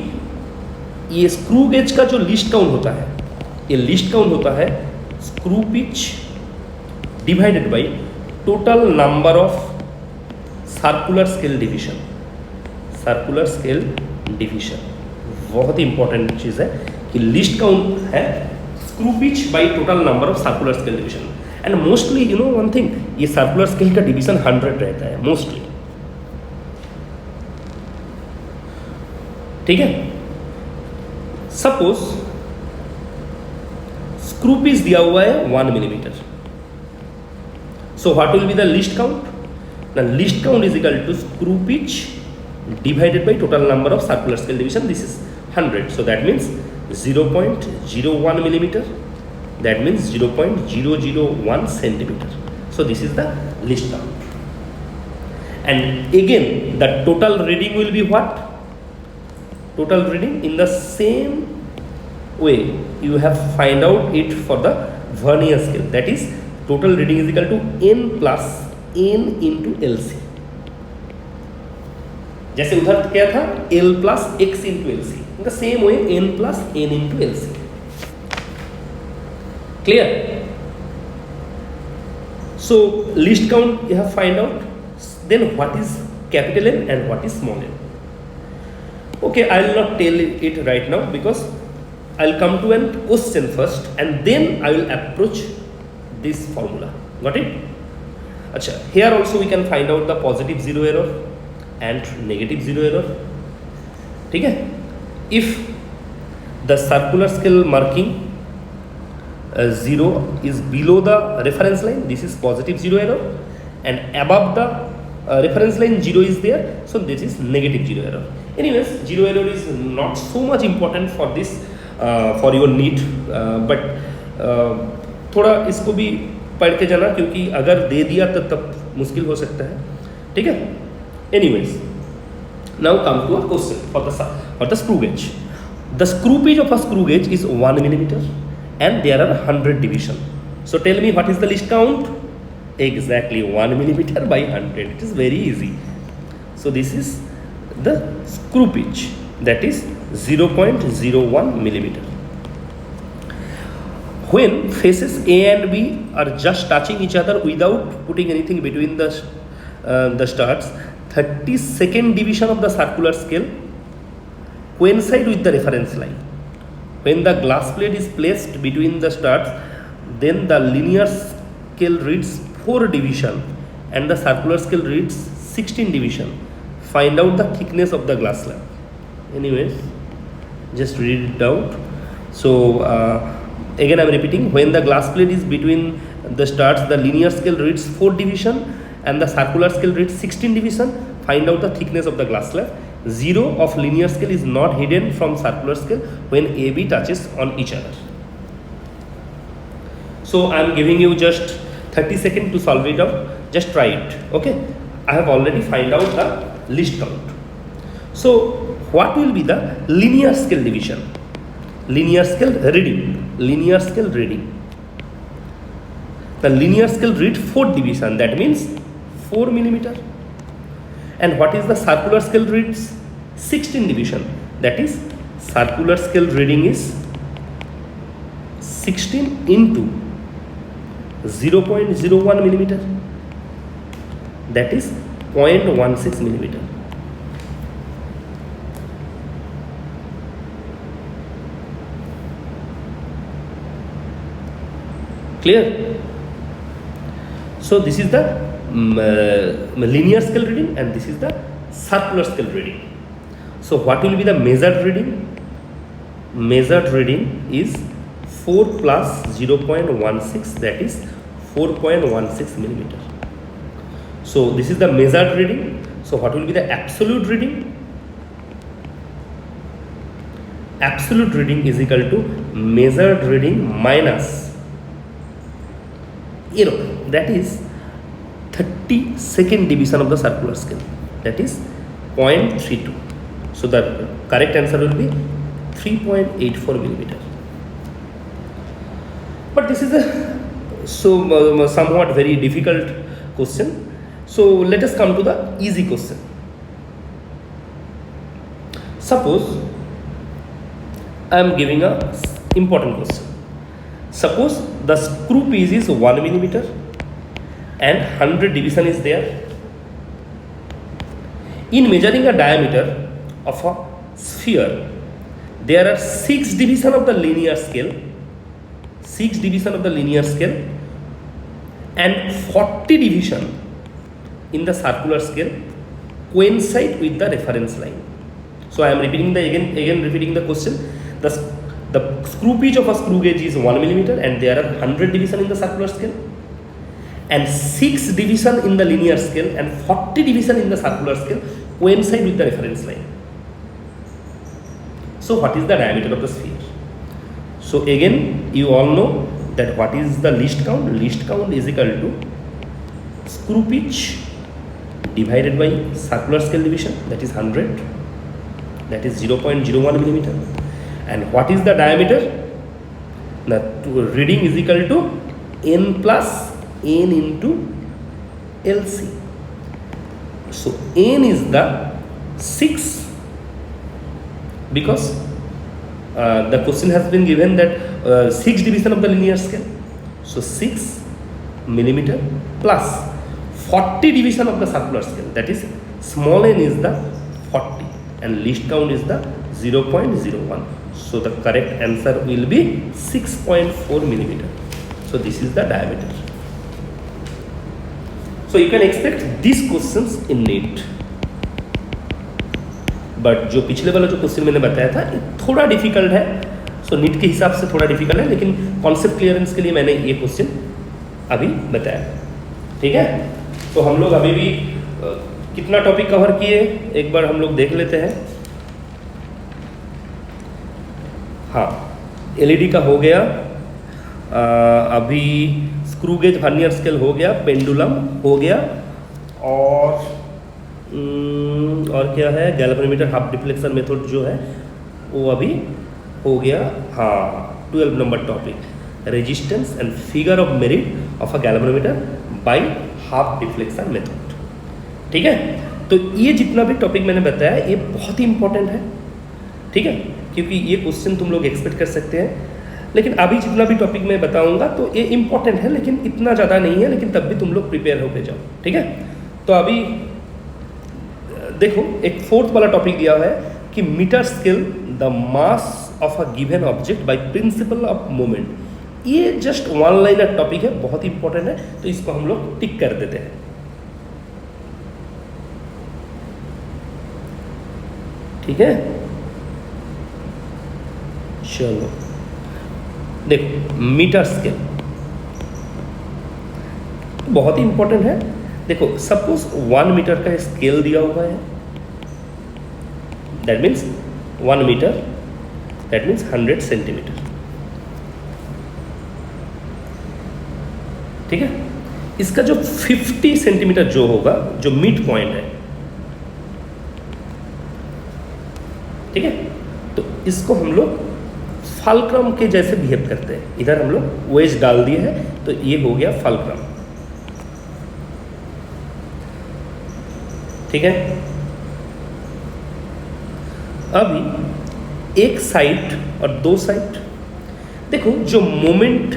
ये स्क्रू गेज का जो लिस्ट काउंट होता है, ये लिस्ट काउंट होता है screw pitch divided by total number of circular scale division. Circular scale division बहुत ही इंपॉर्टेंट चीज़ है कि लिस्ट काउंट है screw pitch by total number of circular scale division. And mostly you know one thing, ये circular scale का division 100 रहता है mostly. ठीक है, सपोज स्क्रू पिच दिया हुआ है 1 millimetre. So what will be the least count? The least count is equal to screw pitch divided by total number of circular scale division. This is 100, so that means 0.01 millimeter, that means 0.001 centimeter. So this is the list count. And again the total reading will be what? Total reading in the same way you have find out it for the vernier scale, that is total reading is equal to n plus n into LC. जैसे उधर क्या था L plus x into L C, in the same way n plus n into L C. Clear? So least count you have find out. Then what is capital N and what is small n? Okay, I will not tell it right now because I will come to an question first and then I will approach this formula. Got it? अच्छा, here also we can find out the positive zero error and negative zero error. ठीक है, if the circular scale marking 0 is below the reference line, this is positive zero error, and above the reference line 0 is there, so this is negative zero error. Anyways, zero error is not so much important for this for your need, but थोड़ा इसको भी पढ़ के जाना क्योंकि अगर दे दिया तो तब मुश्किल हो सकता है. ठीक है, anyways, now come to a question for the screw gauge. The screw pitch of a screw gauge is 1 millimeter and there are 100 division. So tell me what is the least count? Exactly 1 millimeter by 100. It is very easy. So this is the screw pitch, that is 0.01 millimeter. When faces A and B are just touching each other without putting anything between the studs, 32nd division of the circular scale coincide with the reference line. When the glass plate is placed between the studs, then the linear scale reads 4 division and the circular scale reads 16 division. Find out the thickness of the glass slab. Anyways, just read it out. So again I'm repeating, when the glass plate is between the studs, the linear scale reads 4 division and the circular scale reads 16 division. Find out the thickness of the glass slab. 0 of linear scale is not hidden from circular scale when AB touches on each other. So I am giving you just 30 seconds to solve it out. Just try it. Okay, I have already find out the least count. So what will be the linear scale division? Linear scale reading. Linear scale reading. The linear scale read 4 division, that means 4 millimeter. And what is the circular scale reads? 16 division, that is circular scale reading is 16 into 0.01 millimeter, that is 0.16 millimeter. Clear? So this is the linear scale reading and this is the circular scale reading. So what will be the measured reading? Measured reading is 4 plus 0.16, that is 4.16 millimeter. So this is the measured reading. So what will be the absolute reading? Absolute reading is equal to measured reading minus error, that is 32nd division of the circular scale, that is 0.32. So the correct answer will be 3.84 millimeter. But this is a somewhat very difficult question. So let us come to the easy question. Suppose I am giving a important question. Suppose the screw piece is 1 millimeter and 100 division is there. In measuring a diameter of a sphere, there are 6 division of the linear scale, 6 division of the linear scale and 40 division in the circular scale coincide with the reference line. So I am repeating again repeating the question. The screw pitch of a screw gauge is 1 millimeter and there are 100 division in the circular scale and 6 division in the linear scale and 40 division in the circular scale coincide with the reference line. So what is the diameter of the sphere? So again you all know that what is the least count? Least count is equal to screw pitch divided by circular scale division, that is 100, that is 0.01 millimeter. And what is the diameter? The reading is equal to n plus n into LC. So n is the 6 because the question has been given that 6 division of the linear scale. So 6 millimeter plus 40 division of the circular scale, that is small n is the 40 and least count is the 0.01. So the correct answer will be 6.4 millimeter. So this is the diameter. So you can expect these questions in NEET. But जो पिछले वाला जो question मैंने बताया था ये थोड़ा difficult है. सो नीट के हिसाब से थोड़ा डिफिकल्ट है, लेकिन कॉन्सेप्ट क्लियरेंस के लिए मैंने ये क्वेश्चन अभी बताया. ठीक है, तो हम लोग अभी भी कितना टॉपिक कवर किए एक बार हम लोग देख लेते हैं. हाँ, एलईडी का हो गया, अभी स्क्रू गेज वर्नियर स्केल हो गया, पेंडुलम हो गया, और क्या है, गैल्वेनोमीटर हाफ डिफ्लेक्शन मेथड जो है वो अभी हो गया. हाँ, 12 number topic, resistance and figure of merit of a galvanometer by half deflection method. ठीक है, तो ये जितना भी टॉपिक मैंने बताया ये बहुत ही इंपॉर्टेंट है. ठीक है, क्योंकि ये क्वेश्चन तुम लोग एक्सपेक्ट कर सकते हैं. लेकिन अभी जितना भी टॉपिक मैं बताऊंगा तो ये इंपॉर्टेंट है, लेकिन इतना ज़्यादा नहीं है, लेकिन तब भी तुम लोग प्रिपेयर होकर जाओ. ठीक है, तो अभी देखो एक फोर्थ वाला टॉपिक दिया हुआ है कि metre scale the mass of a given object by principle of moment. ये जस्ट वन लाइनर टॉपिक है, बहुत इंपॉर्टेंट है, तो इसको हम लोग टिक कर देते हैं. ठीक है, चलो देखो मीटर स्केल बहुत ही इंपॉर्टेंट है। देखो सपोज 1 मीटर का स्केल दिया हुआ है, that means 1 metre, that means 100 centimetre. ठीक है, इसका जो 50 सेंटीमीटर जो होगा, जो मिड पॉइंट है, ठीक है, तो इसको हम लोग फल्क्रम के जैसे बिहेव करते हैं। इधर हम लोग वेज डाल दिए हैं, तो ये हो गया फल्क्रम। ठीक है, अभी एक साइड और 2 साइड, देखो जो मोमेंट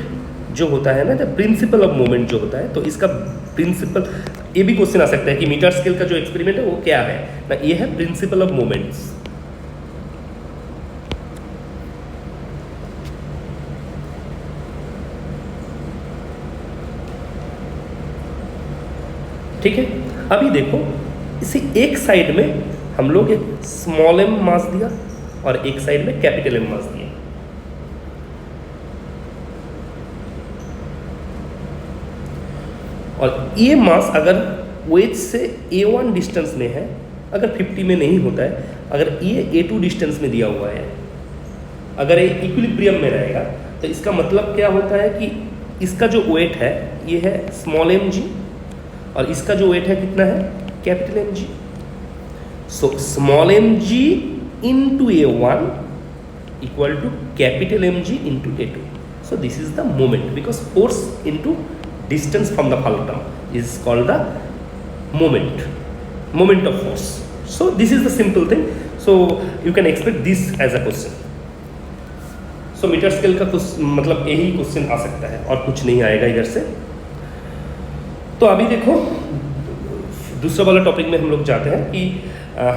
जो होता है ना, द प्रिंसिपल ऑफ मोमेंट जो होता है, तो इसका प्रिंसिपल, ये भी क्वेश्चन आ सकता है कि मीटर स्केल का जो एक्सपेरिमेंट है वो क्या है ना, ये है प्रिंसिपल ऑफ मोमेंट्स। ठीक है, अभी देखो इसी एक साइड में हम लोग एक स्मॉल एम मास दिया और एक साइड में कैपिटल एम मास दिया। और ये मास अगर वेज से A1 डिस्टेंस में है, अगर 50 में नहीं होता है, अगर ये A2 डिस्टेंस में दिया हुआ है, अगर ये इक्विलिब्रियम में रहेगा, तो इसका मतलब क्या होता है कि इसका जो वेट है ये है स्मॉल एम जी, और इसका जो वेट है कितना है, capital M G. So small M G into A1 equal to capital M G into A2। So this is the moment, because force into distance from the fulcrum is called the moment of force. So this is the simple thing, so you can expect this as a question. So metre scale का कुछ मतलब यही question आ सकता है और कुछ नहीं आएगा इधर से। तो अभी देखो दूसरा वाला टॉपिक में हम लोग जाते हैं कि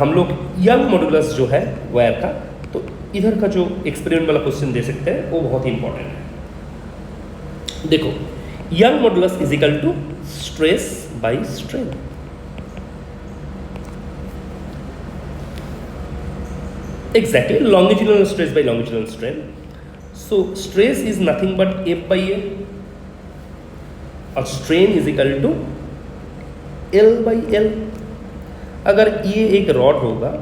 हम लोग यंग मॉड्यूलस जो है वायर का, तो इधर का जो एक्सपेरिमेंट वाला क्वेश्चन दे सकते हैं वो बहुत ही इंपॉर्टेंट है। देखो young modulus is equal to stress by strain. Exactly, longitudinal stress by longitudinal strain. So stress is nothing but F by A, और strain is equal to L by L। अगर ये एक रॉड होगा,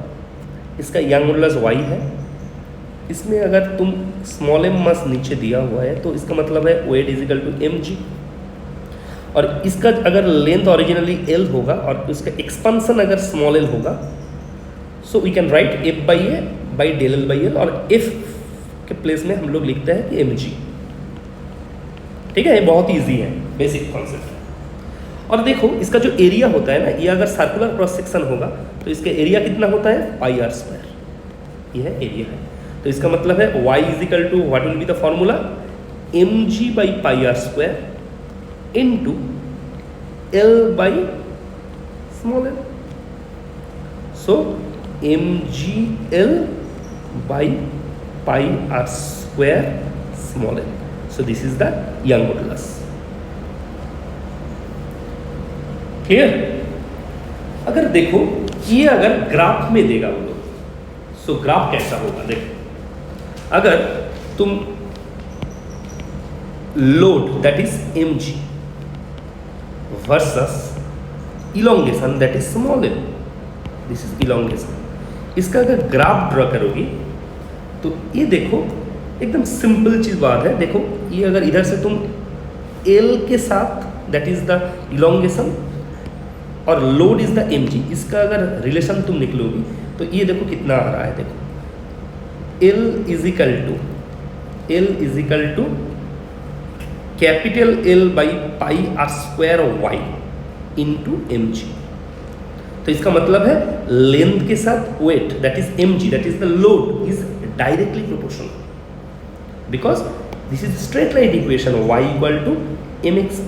इसका young modulus Y है, इसमें अगर तुम स्मॉल एम मास नीचे दिया हुआ है, तो इसका मतलब है weight is equal to M G, और इसका अगर लेंथ ओरिजिनली एल होगा और इसका एक्सपांसन अगर स्मॉल एल होगा, so we can write F by A by del L by L, और एफ के प्लेस में हम लोग लिखते हैं कि एम जी। ठीक है, ये बहुत ईजी है, बेसिक कॉन्सेप्ट। और देखो इसका जो एरिया होता है ना, ये अगर सर्कुलर क्रॉस सेक्शन होगा तो इसका एरिया कितना होता है, पाई आर स्क्वायर, ये है एरिया है। तो इसका मतलब है y is equal to what will be the formula, M G by pi R square into L by small L. So M G L by pi R square small L. So this is the Young modulus. Clear? अगर देखो ये अगर graph में देगा वो लोग, सो graph कैसा होगा, देखो अगर तुम load that is M G versus elongation that is small L, this is elongation, इसका अगर ग्राफ ड्रॉ करोगी तो ये देखो एकदम सिंपल चीज बात है। देखो ये अगर इधर से तुम एल के साथ दैट इज द इलोंगेशन और load is the M G, इसका अगर रिलेशन तुम निकलोगी तो ये देखो कितना आ रहा है। देखो L is equal to capital L by pi R square Y into M G. तो इसका मतलब है लेंथ के साथ weight that is M G, that is the load, is directly proportional, because this is straight line equation, y equal to M X.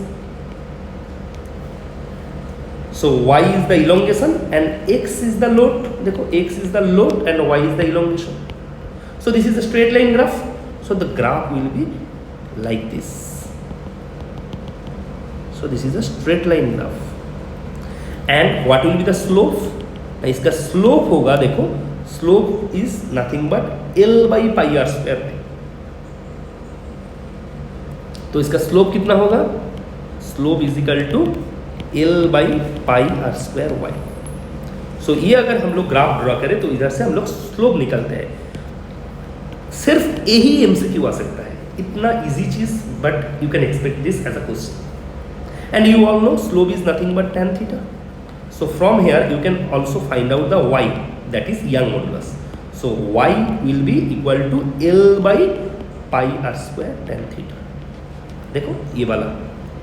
So y is the elongation and x is the load. देखो x is the load and y is the elongation. So this is a straight line graph. So the graph will be like this. So this is a straight line graph. And what will be the slope? इसका slope होगा देखो slope is nothing but L by pi R square Y. तो इसका slope कितना होगा? Slope is equal to L by pi R square Y. So ये अगर हम लोग ग्राफ ड्रॉ करें तो इधर से हम लोग स्लोप निकलते हैं। सिर्फ यही एमसीक्यू आ सकता है, इतना इजी चीज, but you can expect this as a question. And you all know slope is nothing but tan theta. So from here you can also find out the y, that is Young modulus. So y will be equal to L by pi r square tan theta. देखो ये वाला,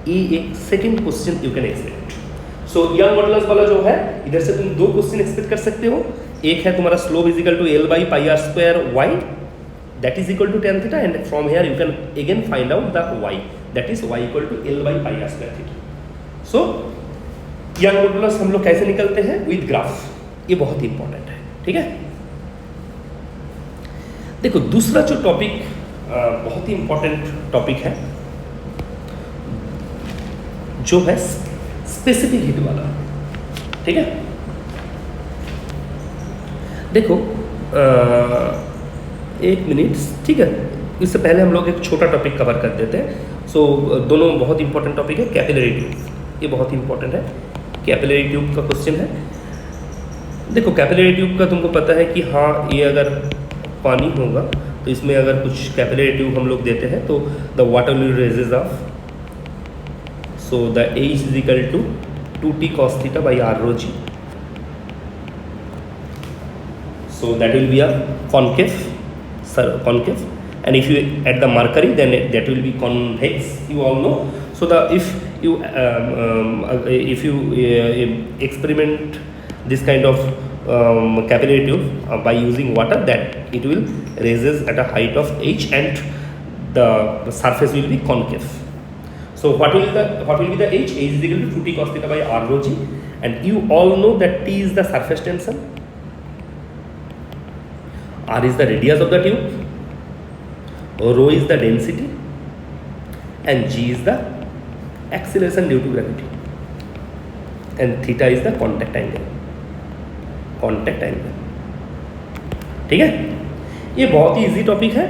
ये एक second question you can expect. So young modulus वाला जो है, इधर से तुम दो क्वेश्चन एक्सपेक्ट कर सकते हो। एक है तुम्हारा slope is equal to L by pi r square y, that is equal to tan theta, and from here you can again find out the y, that is y equal to L by pi r square theta. So young modulus हम लोग कैसे निकलते हैं? With graph. ये बहुत important है, ठीक है। देखो दूसरा जो टॉपिक बहुत ही इंपॉर्टेंट टॉपिक है, जो है स्पेसिफिक हीट वाला, ठीक है। देखो एक मिनट, ठीक है। इससे पहले हम लोग एक छोटा टॉपिक कवर कर देते हैं। सो दोनों बहुत इंपॉर्टेंट टॉपिक है। कैपिलरी ट्यूब, ये बहुत इंपॉर्टेंट है। कैपिलरी ट्यूब का क्वेश्चन है। देखो कैपिलरी ट्यूब का तुमको पता है कि हाँ, ये अगर पानी होगा तो इसमें अगर कुछ कैपिलरी ट्यूब हम लोग देते हैं तो the water will raises off, so the H is equal to 2t cos theta by r rho g. So that will be a concave, concave, and if you add the mercury then that will be convex, you all know. So the if you experiment this kind of capillary tube by using water, that it will raises at a height of h and the surface will be concave. So what will be the h? H is equal to 2t cos theta by r rho g, and you all know that t is the surface tension, r is the radius of the tube, rho is the density, and g is the acceleration due to gravity, and theta is the contact angle, ठीक है। ये बहुत ही easy topic है।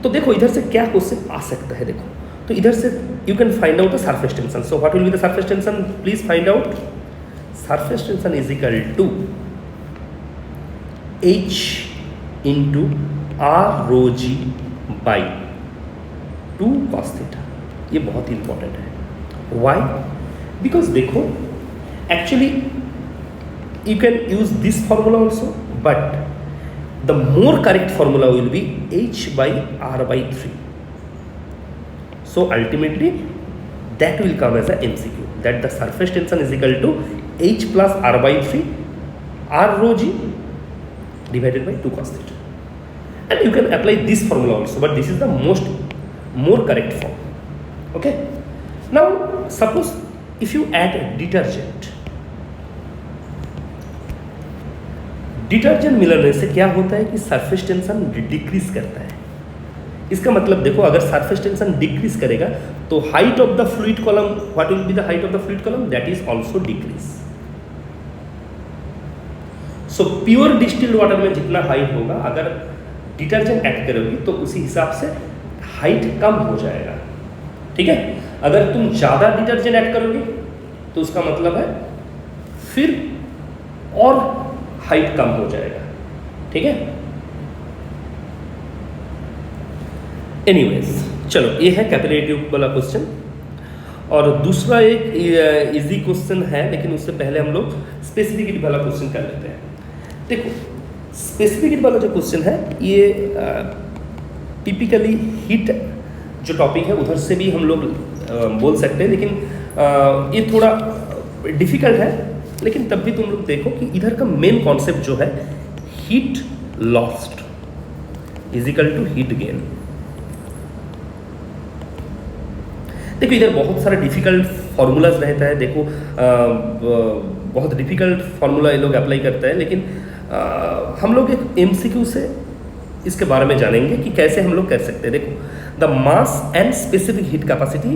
तो देखो इधर से क्या क्वेश्चन आ सकता है। देखो तो इधर से you can find out the surface tension. So what will be the surface tension? Please find out. Surface tension is equal to H into r rho g by 2 cos theta। ये बहुत important है। Why? Because देखो actually you can use this formula also, but the more correct formula will be H by R by 3. So ultimately that will come as a MCQ, that the surface tension is equal to H plus R by 3 R rho g divided by 2 cos theta. And you can apply this formula also, but this is the more correct form. Okay. Now suppose if you add detergent, detergent मिलाने से क्या होता है कि surface tension decrease करता है। इसका मतलब देखो अगर सरफेस टेंशन डिक्रीज करेगा तो height of the fluid column, what will be the height of the fluid column? That is also decrease. So pure distilled water में जितना हाइट होगा, अगर डिटर्जेंट ऐड करोगी तो उसी हिसाब से हाइट कम हो जाएगा, ठीक है। अगर तुम ज़्यादा डिटर्जेंट ऐड करोगे तो उसका मतलब है फिर और हाइट कम हो जाएगा, ठीक है। एनीवेज चलो, ये है कैपिलरी ट्यूब वाला क्वेश्चन। और दूसरा एक इजी क्वेश्चन है, लेकिन उससे पहले हम लोग स्पेसिफिक हीट वाला क्वेश्चन कर लेते हैं। देखो स्पेसिफिक हीट वाला जो क्वेश्चन है, ये टिपिकली हीट जो टॉपिक है उधर से भी हम लोग बोल सकते हैं, लेकिन ये थोड़ा डिफिकल्ट है। लेकिन तब भी तुम लोग देखो कि इधर का मेन कॉन्सेप्ट जो है, heat lost is equal to heat gain. देखो इधर बहुत सारा डिफिकल्ट फार्मूलाज रहता है। देखो बहुत डिफिकल्ट फार्मूला ये लोग अप्लाई करते हैं, लेकिन हम लोग एक MCQ से इसके बारे में जानेंगे कि कैसे हम लोग कर सकते हैं। देखो the mass and specific heat capacity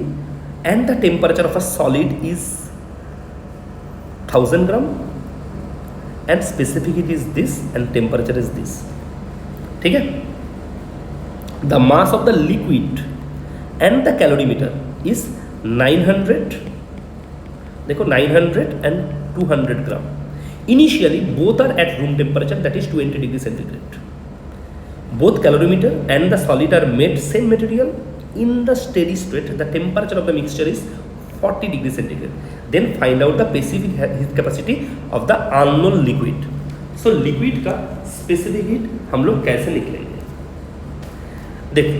and the temperature of a solid is 1000 gram and specific heat is this and temperature is this. ठीक है, the mass of the liquid and the calorimeter is 900, देखो 900 and 200 gram. Initially both are at room temperature that is 20 degree centigrade. Both calorimeter and the solid are made same material. In the steady state, the temperature of the mixture is 40 degree centigrade. Then find out the specific heat capacity of the unknown liquid. So liquid का specific heat हम लोग कैसे निकलेंगे? देखो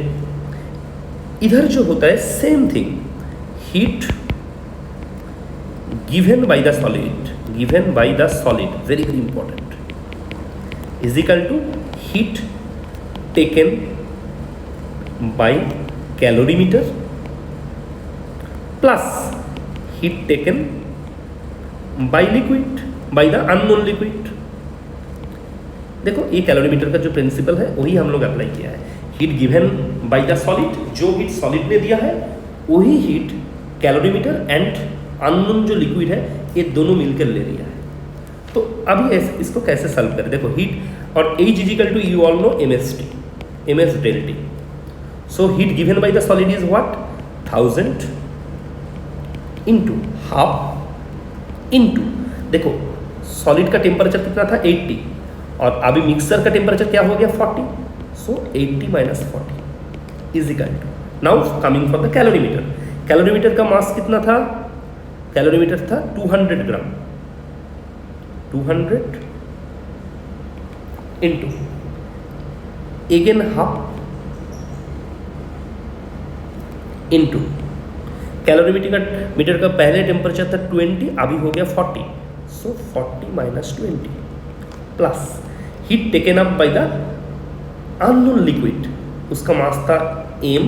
इधर जो होता है same thing, heat given by the solid, very very important, is equal to heat taken by calorimeter plus heat taken by liquid, bye the unknown liquid. देखो ये कैलोरीमीटर का जो प्रिंसिपल है वही हम लोग अप्लाई किया है। Heat given by the solid, जो हीट सॉलिड ने दिया है वही हीट कैलोरीमीटर एंड अननोन जो लिक्विड है ये दोनों मिलकर ले लिया है। तो अभी इसको कैसे सॉल्व करें? देखो हीट और H is equal to you all know ms del T। So heat given by the solid is what? 1000 into half into, देखो सॉलिड का टेम्परेचर कितना था 80 और अभी मिक्सर का टेम्परेचर क्या हो गया 40। So 80 minus 40 is equal to, now coming for the calorimeter. Calorimeter का मास कितना था? कैलोरीमीटर था 200 gram. 200 into again half into calorimeter का पहले टेम्परेचर था 20, अभी हो गया 40। So 40 minus 20 plus heat taken up by the unknown liquid, उसका मास था m,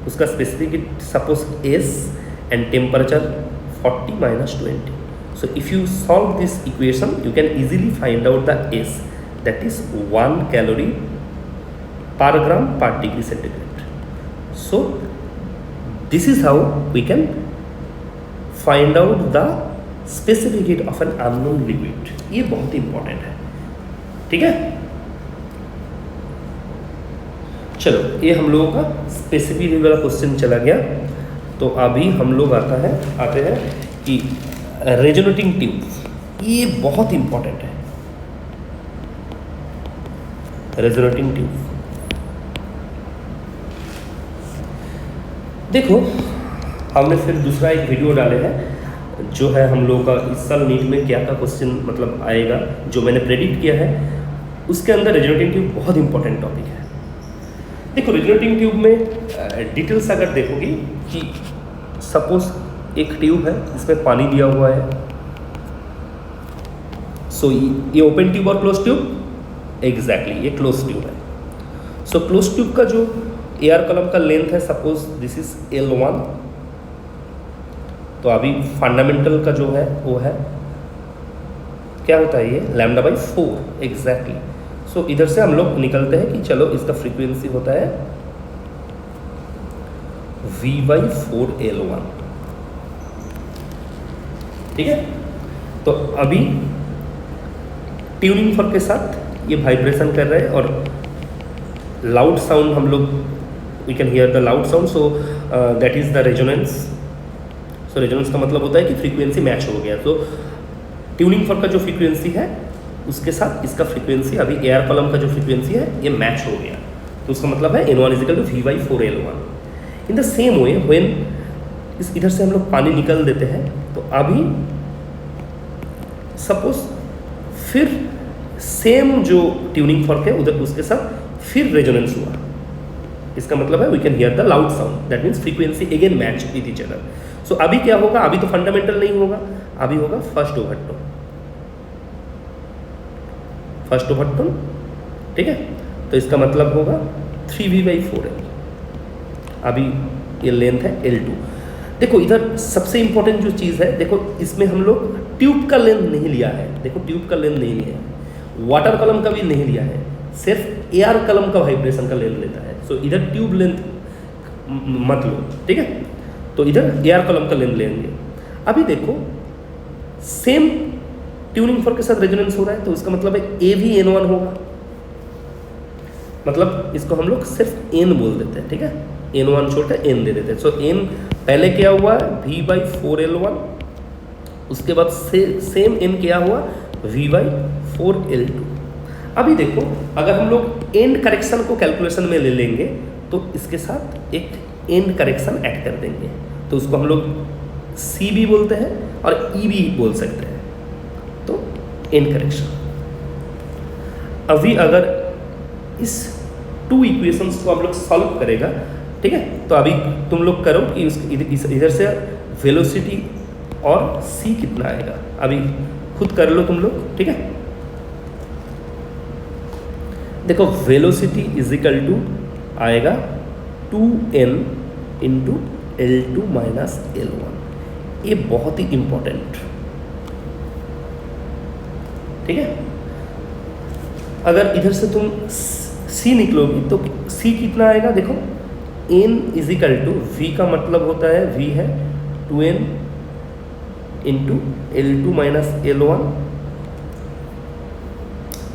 उसका specific heat suppose s and temperature 40 minus 20। So if you solve this equation you can easily find out the s, that is 1 calorie पर ग्राम पर degree centigrade. So this is how we can find out the specific heat of an unknown liquid। ये बहुत important है, ठीक है। चलो ये हम लोगों का स्पेसिफिक हीट वाला क्वेश्चन चला गया। तो अभी हम लोग आते हैं कि रेजोनेटिंग ट्यूब, ये बहुत इंपॉर्टेंट है। रेजोनेटिंग ट्यूब देखो हमने फिर दूसरा एक वीडियो डाले हैं जो है हम लोगों का इस साल नीट में क्या क्वेश्चन मतलब आएगा, जो मैंने प्रेडिक्ट किया है उसके अंदर रेजोनेटिंग ट्यूब बहुत इंपॉर्टेंट टॉपिक है। देखो रेजोनेटिंग ट्यूब में डिटेल्स अगर देखोगे कि सपोज एक ट्यूब है इसमें पानी दिया हुआ है। सो ये ओपन ट्यूब और क्लोज ट्यूब, एग्जैक्टली ये क्लोज ट्यूब है। सो क्लोज ट्यूब का जो एयर कॉलम का लेंथ है सपोज दिस इज L1, तो अभी फंडामेंटल का जो है वो है क्या होता है ये λ/4 एग्जैक्टली। सो इधर से हम लोग निकलते हैं कि चलो इसका फ्रीक्वेंसी होता है V/4L1, ठीक है। तो अभी ट्यूनिंग फॉर्क के साथ ये वाइब्रेशन कर रहे हैं और लाउड साउंड हम लोग we can hear the loud sound, so that is the resonance। so resonance का मतलब होता है कि फ्रीक्वेंसी मैच हो गया। तो ट्यूनिंग फॉर्क का जो फ्रीक्वेंसी है उसके साथ इसका फ्रीक्वेंसी अभी एयर कॉलम का जो फ्रीक्वेंसी है ये मैच हो गया, तो उसका मतलब है N1 = V/4L1। In the same way when इधर से हम लोग पानी निकल देते हैं तो अभी सपोज फिर सेम जो ट्यूनिंग फॉर्क है उधर उसके साथ फिर रेजोनेंस हुआ, इसका मतलब है we can hear the loud sound, that means frequency again match with each other. So अभी क्या होगा, अभी तो फंडामेंटल नहीं होगा, अभी होगा फर्स्ट ओवरटोन, ठीक है। तो इसका मतलब होगा 3V/4L, अभी ये लेंथ है L2। देखो इधर सबसे इंपॉर्टेंट जो चीज़ है, देखो इसमें हम लोग ट्यूब का लेंथ नहीं लिया है, देखो ट्यूब का लेंथ नहीं लिया है, वाटर कॉलम का भी नहीं लिया है, सिर्फ एयर कॉलम का वाइब्रेशन का लेंथ लेता है। सो इधर ट्यूब लेंथ मत लो, ठीक है। तो इधर एयर कॉलम का लेंथ लेंगे। अभी देखो सेम ट्यूनिंग फॉर्क के साथ रेजोनेंस हो रहा है, तो इसका मतलब है ए भी N1 होगा, मतलब इसको हम लोग सिर्फ N बोल देते हैं, ठीक है, N1 छोड़कर N दे देते हैं। सो N पहले क्या हुआ है V/4L1, उसके बाद सेम N क्या हुआ V/4L2। अभी देखो अगर हम लोग एंड करेक्शन को कैलकुलेशन में ले लेंगे तो इसके साथ एक एंड करेक्शन ऐड कर देंगे, तो उसको हम लोग सी भी बोलते हैं और ई भी बोल सकते हैं, तो एंड करेक्शन। अभी अगर इस टू इक्वेशंस को आप लोग सॉल्व करेगा, ठीक है, तो अभी तुम लोग करो कि इधर से वेलोसिटी और सी कितना आएगा, अभी खुद कर लो तुम लोग, ठीक है। देखो वेलोसिटी इज इक्वल टू आएगा 2n into L2 minus L1, ये बहुत ही इंपॉर्टेंट, ठीक है। अगर इधर से तुम c निकलोगी तो c कितना आएगा, देखो n is equal to v का मतलब होता है v है 2n into L2 minus L1,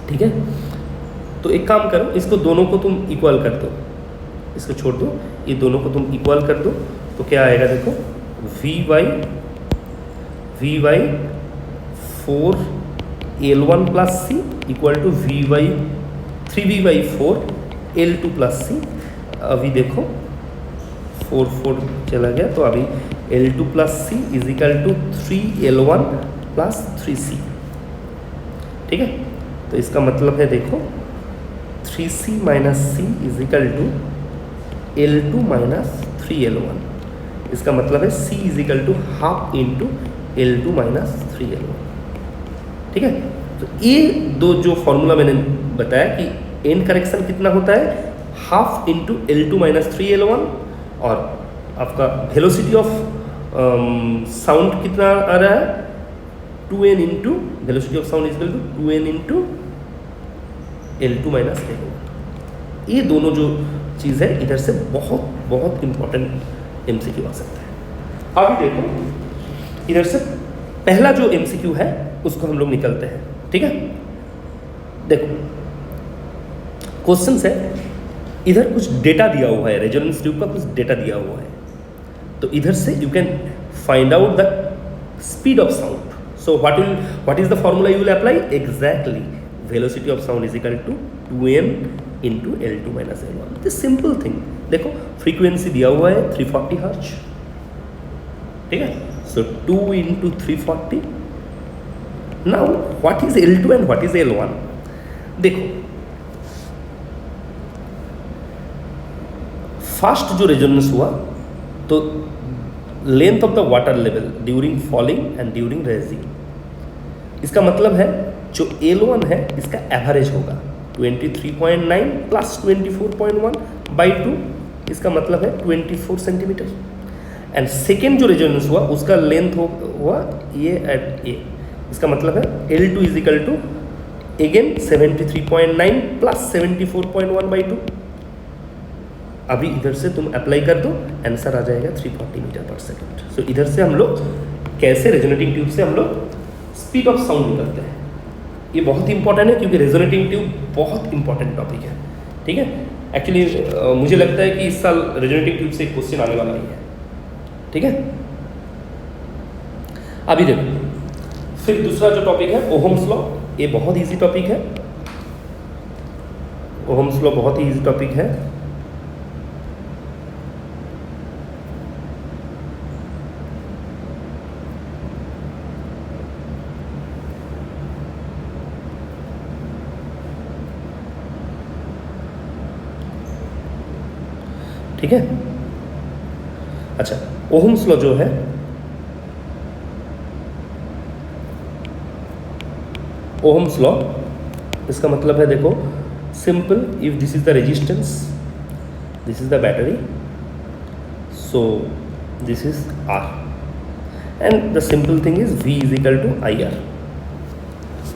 ठीक है। तो एक काम करो, इसको दोनों को तुम इक्वल कर दो, इसको छोड़ दो, ये दोनों को तुम इक्वल कर दो, तो क्या आएगा देखो v/4 L1 plus C equal to 3v/4 L2 plus C. अभी देखो 4 चला गया, तो अभी L2 plus C is equal to 3L1 plus 3c, ठीक है। तो इसका मतलब है देखो 3c minus C is equal to L2 minus 3L1, इसका मतलब है c is equal to half into L2 minus 3L1, ठीक है। तो ये दो जो फॉर्मूला मैंने बताया कि एंड करेक्शन कितना होता है half into L2 minus 3L1, और आपका वेलोसिटी ऑफ साउंड कितना आ रहा है 2n into velocity of sound is equal to 2n into L2 minus L1। ये दोनों जो चीज़ है इधर से बहुत बहुत इंपॉर्टेंट MCQ आ सकता है। अभी देखो इधर से पहला जो MCQ है उसको हम लोग निकलते हैं, ठीक है। देखो क्वेश्चन है, इधर कुछ डेटा दिया हुआ है, रेजोनेंस ट्यूब का कुछ डेटा दिया हुआ है, तो इधर से you can find out the speed of sound. So what is the formula you will apply, exactly velocity of sound is equal to 2n into L2 minus L1, this simple thing. देखो frequency दिया हुआ है 340 hertz, ठीक है। So 2 into 340, now what is L2 and what is L1। देखो first जो resonance हुआ तो length of the water level during falling and during raising, इसका मतलब है जो L1 है इसका एवरेज होगा 23.9 प्लस 24.1 बाई 2, इसका मतलब है 24 सेंटीमीटर। एंड सेकेंड जो रेजोनेंस हुआ उसका लेंथ हुआ ये एट ए, इसका मतलब है L2 is equal to again 73.9 plus 74.1 by 2। अभी इधर से तुम अप्लाई कर दो, आंसर आ जाएगा 340 मीटर पर सेकेंड। सो इधर से हम लोग कैसे रेजोनेटिंग ट्यूब से हम लोग स्पीड ऑफ साउंड निकलते हैं, ये बहुत इंपॉर्टेंट है क्योंकि रेजोनेटिंग ट्यूब बहुत इंपॉर्टेंट टॉपिक है, ठीक है। एक्चुअली मुझे लगता है कि इस साल रेजोनेटिंग ट्यूब से क्वेश्चन आने वाला ही है, ठीक है। अभी देखो फिर दूसरा जो टॉपिक है ओहम्स लॉ, ये बहुत इजी टॉपिक है, ओहम्स लॉ बहुत ही इजी टॉपिक है। ठीक है, अच्छा ओहम्स लॉ जो है ओहम्स लॉ, इसका मतलब है देखो simple, if this is the resistance, this is the battery, so this is R and the simple thing is V is equal to IR,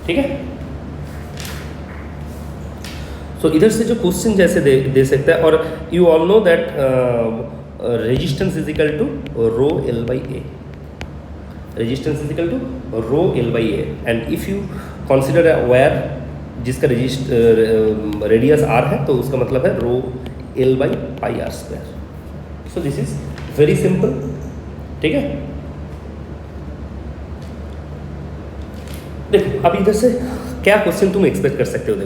ठीक है। सो इधर से जो क्वेश्चन जैसे दे सकता है, और you all know that resistance is equal to rho L by A, resistance is equal to rho L by A, and if you consider a wire जिसका रेडियस आर है तो उसका मतलब है rho L by pi R square. So this is very simple, ठीक है। देखो अब इधर से क्या क्वेश्चन तुम एक्सपेक्ट कर सकते हो,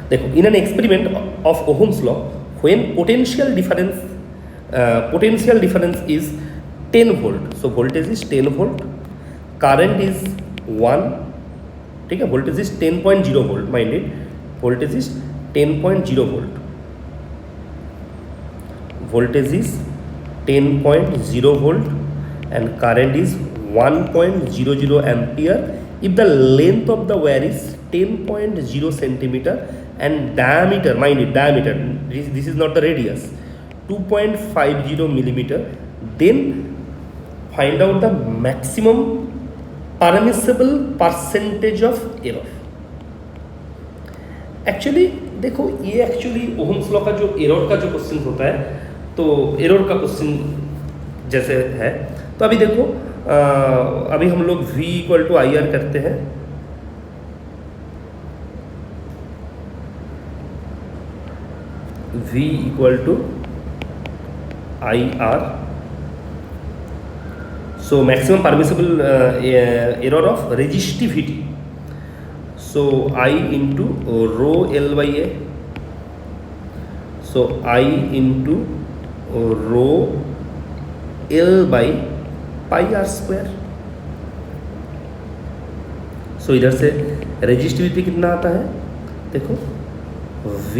देखो in an experiment of Ohm's law when potential difference is 10 volt, so voltage is 10 volt, current is 1, ठीक है, voltage is 10.0 volt, mind it, voltage is 10.0 volt, voltage is 10.0 volt and current is 1.00 ampere if the length of the wire is 10.0 centimeter and diameter, mind it, diameter, this is not the radius, 2.50 millimeter, then find out the maximum permissible percentage of error। Actually देखो ये actually Ohm's law का जो error का जो question होता है, तो error का क्वेश्चन जैसे है, तो अभी देखो अभी हम लोग V equal to I R करते हैं, V equal to I R, so maximum permissible error of resistivity, so I into rho L by A, so I into rho L by pi r square। so इधर से resistivity कितना आता है, देखो V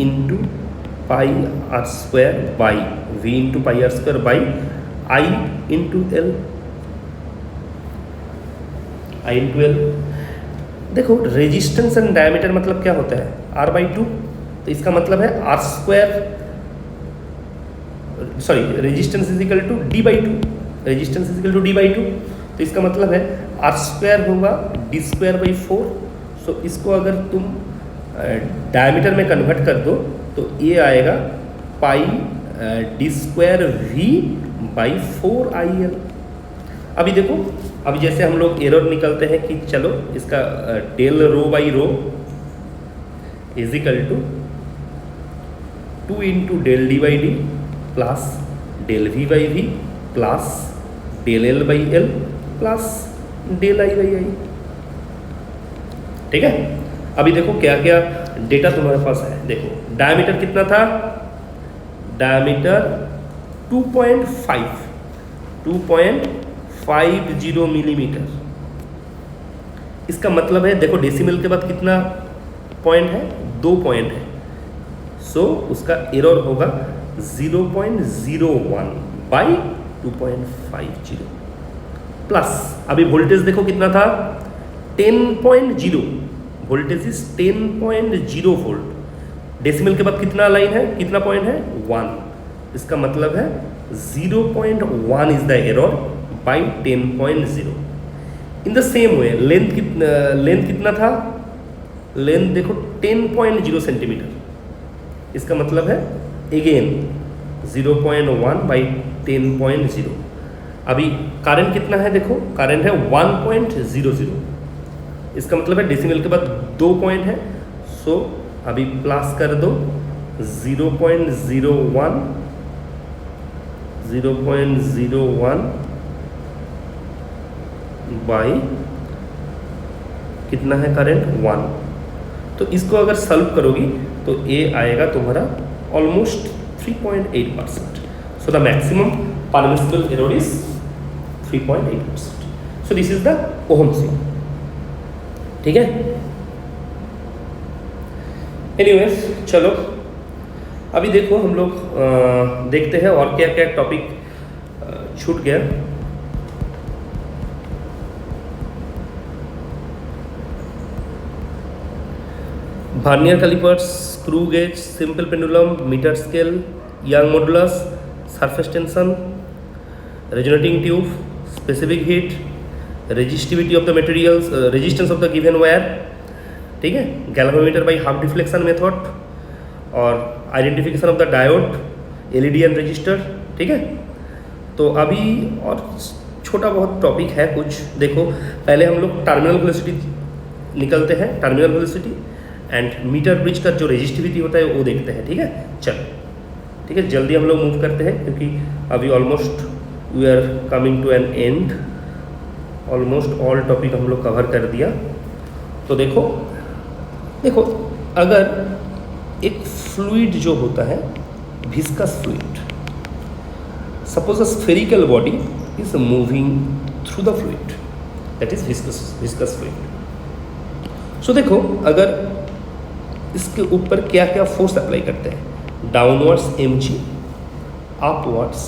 into pi R square by V into pi R square by I into L, I into L। देखो resistance and diameter मतलब क्या होता है, r बाई 2, तो इसका मतलब है r square, sorry resistance is equal to d by 2, resistance is equal to d by 2, तो इसका मतलब है r स्क्वायर होगा d स्क्वायर बाई 4। सो इसको अगर तुम डायमीटर में कन्वर्ट कर दो तो ये आएगा पाई d square v by 4IL। अभी देखो अभी जैसे हम लोग एरर निकलते हैं कि चलो इसका del rho by rho is equal to 2 into del D by D plus del V by V plus del L by L plus del I by I, ठीक है। अभी देखो क्या क्या डेटा तुम्हारे पास है, देखो डायमीटर कितना था, डायमीटर 2.50 मिलीमीटर, इसका मतलब है देखो डेसिमल के बाद कितना पॉइंट है, 2 पॉइंट है, सो उसका एरर होगा 0.01 बाई 2.50 प्लस। अभी वोल्टेज देखो कितना था 10.0, वोल्टेज इज 10.0 वोल्ट, डेसिमल के बाद कितना लाइन है, कितना पॉइंट है 1, इसका मतलब है 0.1 is the error by 10.0। In the same way length कितना था, लेंथ देखो 10.0 सेंटीमीटर, इसका मतलब है अगेन 0.1 बाई 10.0। अभी करंट कितना है, देखो करंट है 1.00, इसका मतलब है डेसिमल के बाद 2 पॉइंट है, सो अभी प्लस कर दो 0.01 बाई कितना है करंट 1, तो इसको अगर सॉल्व करोगी तो ये आएगा तुम्हारा almost 3.8%। So the maximum permissible error is 3.8%। So this is the Ohm's law, ठीक है। एनीवेज चलो अभी देखो हम लोग देखते हैं और क्या क्या टॉपिक छूट गया। Vernier callipers, screw gauge, simple pendulum, metre scale, Young modulus, surface tension, resonating tube, specific heat, resistivity of the materials, resistance of the given wire, ठीक है, galvanometer by half deflection method, और identification of the diode, LED and resistor, ठीक है। तो अभी और छोटा बहुत टॉपिक है कुछ। देखो पहले हम लोग टर्मिनल वेलोसिटी निकलते हैं, terminal velocity and metre bridge का जो रेजिस्टिविटी होता है वो देखते हैं। ठीक है, चलो ठीक है, जल्दी हम लोग मूव करते हैं क्योंकि अभी almost we are coming to an end. Almost all topic हम लोग कवर कर दिया। तो देखो देखो अगर एक फ्लूइड जो होता है viscous fluid, suppose a spherical body is moving through the fluid, that is viscous fluid. So देखो अगर इसके ऊपर क्या क्या फोर्स अप्लाई करते हैं, downwards mg, upwards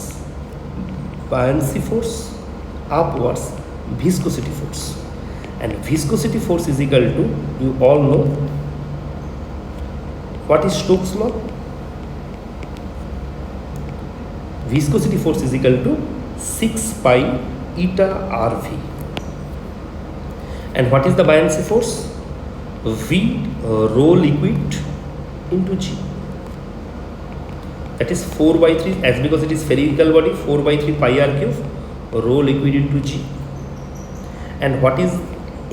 buoyancy force, upwards viscosity force, and viscosity force is equal to, you all know what is Stokes law? Viscosity force is equal to 6 pi eta rv. And what is the buoyancy force? V rho liquid into g, that is 4 by 3, as because it is spherical body, 4 by 3 pi r cube rho liquid into g. And what is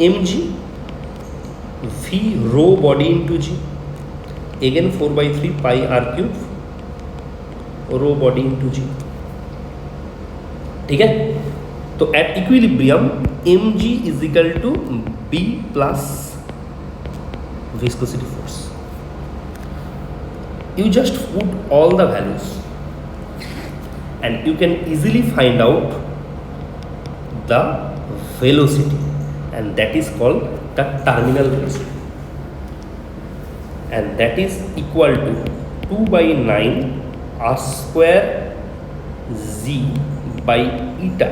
mg? V rho body into g, again 4 by 3 pi r cube rho body into g. ठीक है, तो at equilibrium mg is equal to b plus viscosity force. You just put all the values and you can easily find out the velocity, and that is called the terminal velocity, and that is equal to 2 by 9 r square z by eta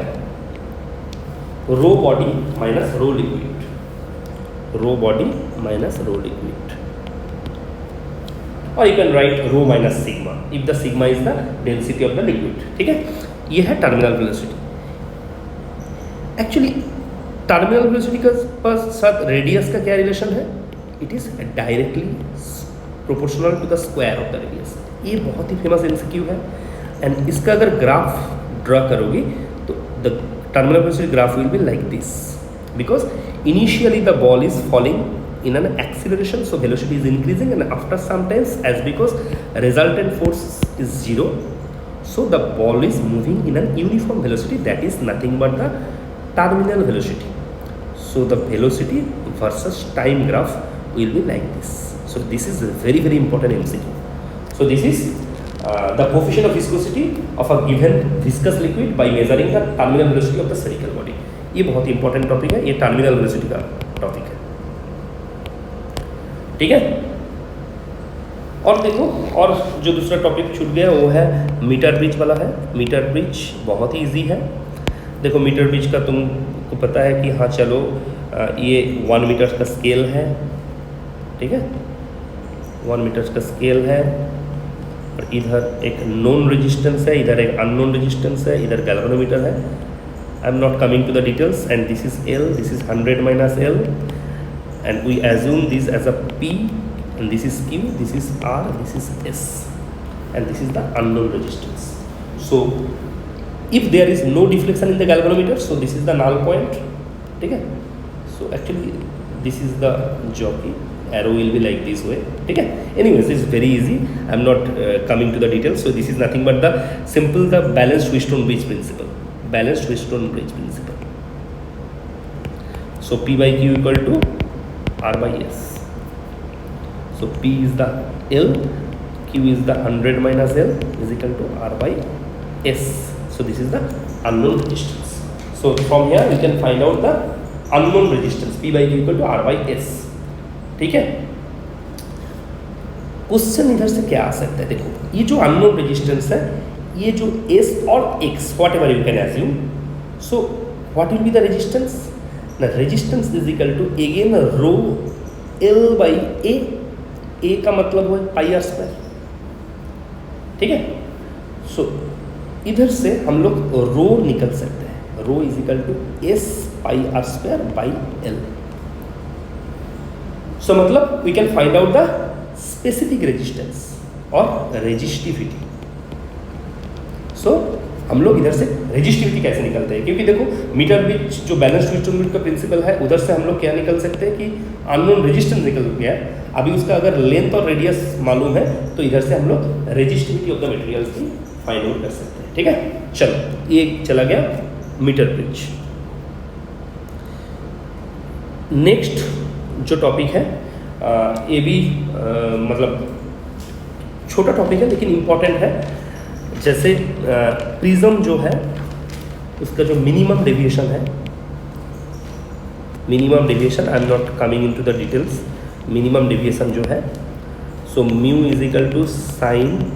rho body minus rho liquid, rho body minus rho liquid, or you can write rho minus sigma if the sigma is the density of the liquid. ठीक है, ये है terminal velocity. Actually terminal velocity का साथ radius का क्या relation है? It is directly proportional to the square of the radius. ये बहुत ही फेमस एमसीक्यू है, एंड इसका अगर ग्राफ ड्रा करोगे तो the terminal velocity graph will be like this, because initially the ball is falling in an acceleration, so velocity is increasing, and after some times as because resultant force is zero, so the ball is moving in an uniform velocity, that is nothing but the terminal velocity. So the velocity versus time graph will be like this. So this is a very very important MCQ. So this is the coefficient of viscosity of a given viscous liquid by measuring the terminal velocity of the spherical body. ये बहुत ही important topic है, ये terminal velocity का topic है। ठीक है, और देखो और जो दूसरा टॉपिक छूट गया वो है मीटर ब्रिज वाला है। मीटर ब्रिज बहुत ही इजी है। देखो मीटर ब्रिज का तुमको पता है कि हाँ चलो ये 1 मीटर का स्केल है, ठीक है, 1 मीटर का स्केल है, और इधर एक नोन रेजिस्टेंस है, इधर एक अननोन रेजिस्टेंस है, इधर गैल्वेनोमीटर है। I am not coming to the details, and this is L, this is 100 minus L, and we assume this as a P, and this is Q, this is R, this is S, and this is the unknown resistance. So if there is no deflection in the galvanometer, so this is the null point, ठीक है। So actually this is the jockey, arrow will be like this way, ठीक है। Anyways, this is very easy, I am not coming to the details. So this is nothing but the simple the balanced Wheatstone bridge principle, balanced Wheatstone bridge principle. So P by Q equal to R by S. So P is the L, Q is the 100 minus L is equal to R by S. So this is the unknown resistance. So from here we can find out the unknown resistance, P by Q equal to R by S. ठीक है, question इधर से क्या आ सकता है? देखो ये जो अननोन रेजिस्टेंस है, ये जो S और X whatever you can assume, so what will be the resistance? The resistance is equal to again rho L by A, A का मतलब है पाई आर स्क्वायर, ठीक है। सो इधर से हम लोग रो निकल सकते हैं, rho is equal to S pi R square by L. So मतलब we can find out the specific resistance और रेजिस्टिविटी। सो हम लोग इधर से रेजिस्टिविटी कैसे निकलते हैं, क्योंकि देखो मीटर ब्रिज जो बैलेंस ट्विस्टन ब्रिज का प्रिंसिपल है, उधर से हम लोग क्या निकल सकते हैं कि अननोन रेजिस्टेंस निकल गया है। अभी उसका अगर लेंथ और रेडियस मालूम है तो इधर से हम लोग रेजिस्टिविटी ऑफ द मटेरियल की फाइंड आउट कर सकते हैं। ठीक है, चलो ये चला गया मीटर ब्रिज। नेक्स्ट जो टॉपिक है ये भी मतलब छोटा टॉपिक है लेकिन इम्पॉर्टेंट है। जैसे प्रिज्म जो है उसका जो मिनिमम डेविएशन है, minimum deviation, I am not coming into the details, minimum deviation जो है, so mu is equal to sine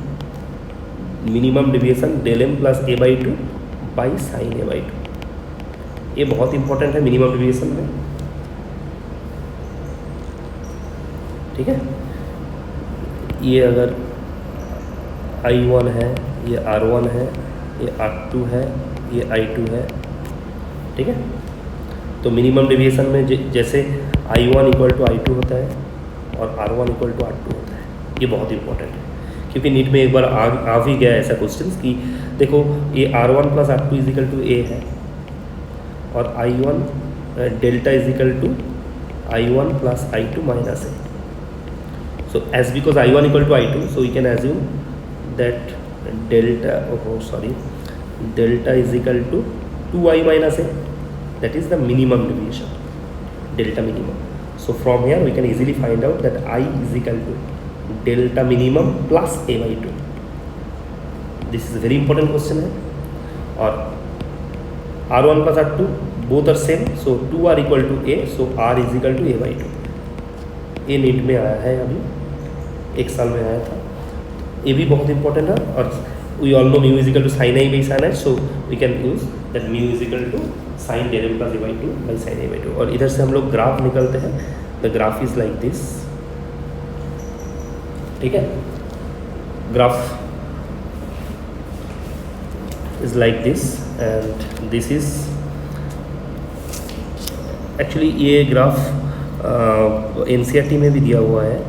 minimum deviation del M plus A by two by sine A by two. ये बहुत important है minimum deviation में। ठीक है, ये अगर I1 है, ये R1 है, ये R2 है, ये I2 है। ठीक है, तो मिनिमम डेविएशन में जैसे I1 इक्वल टू I2 होता है और R1 इक्वल टू R2 होता है। ये बहुत इंपॉर्टेंट है क्योंकि नीट में एक बार आ भी गया ऐसा क्वेश्चन कि देखो ये R1 plus R2 is equal to A है और I1 delta is equal to I1 plus I2 minus A। So as because I1 equal to I2, so we can assume that delta is equal to 2I minus A, that is the minimum deviation, delta minimum. So from here we can easily find out that I is equal to delta minimum plus A by 2. This is a very important question है। और R1 plus R2 both are same, so 2 are equal to A, so R is equal to A by 2। ये NEET में आया है, अभी एक साल में आया था। ये भी बहुत इंपॉर्टेंट है। और we all know mu is equal to sine I by sine I, so we can use that mu is equal to sine del M plus A by two by sine A by two. और इधर से हम लोग graph निकलते हैं, the graph is like this. ठीक है, graph is like this and this is actually ये ग्राफ एनसीईआरटी में भी दिया हुआ है।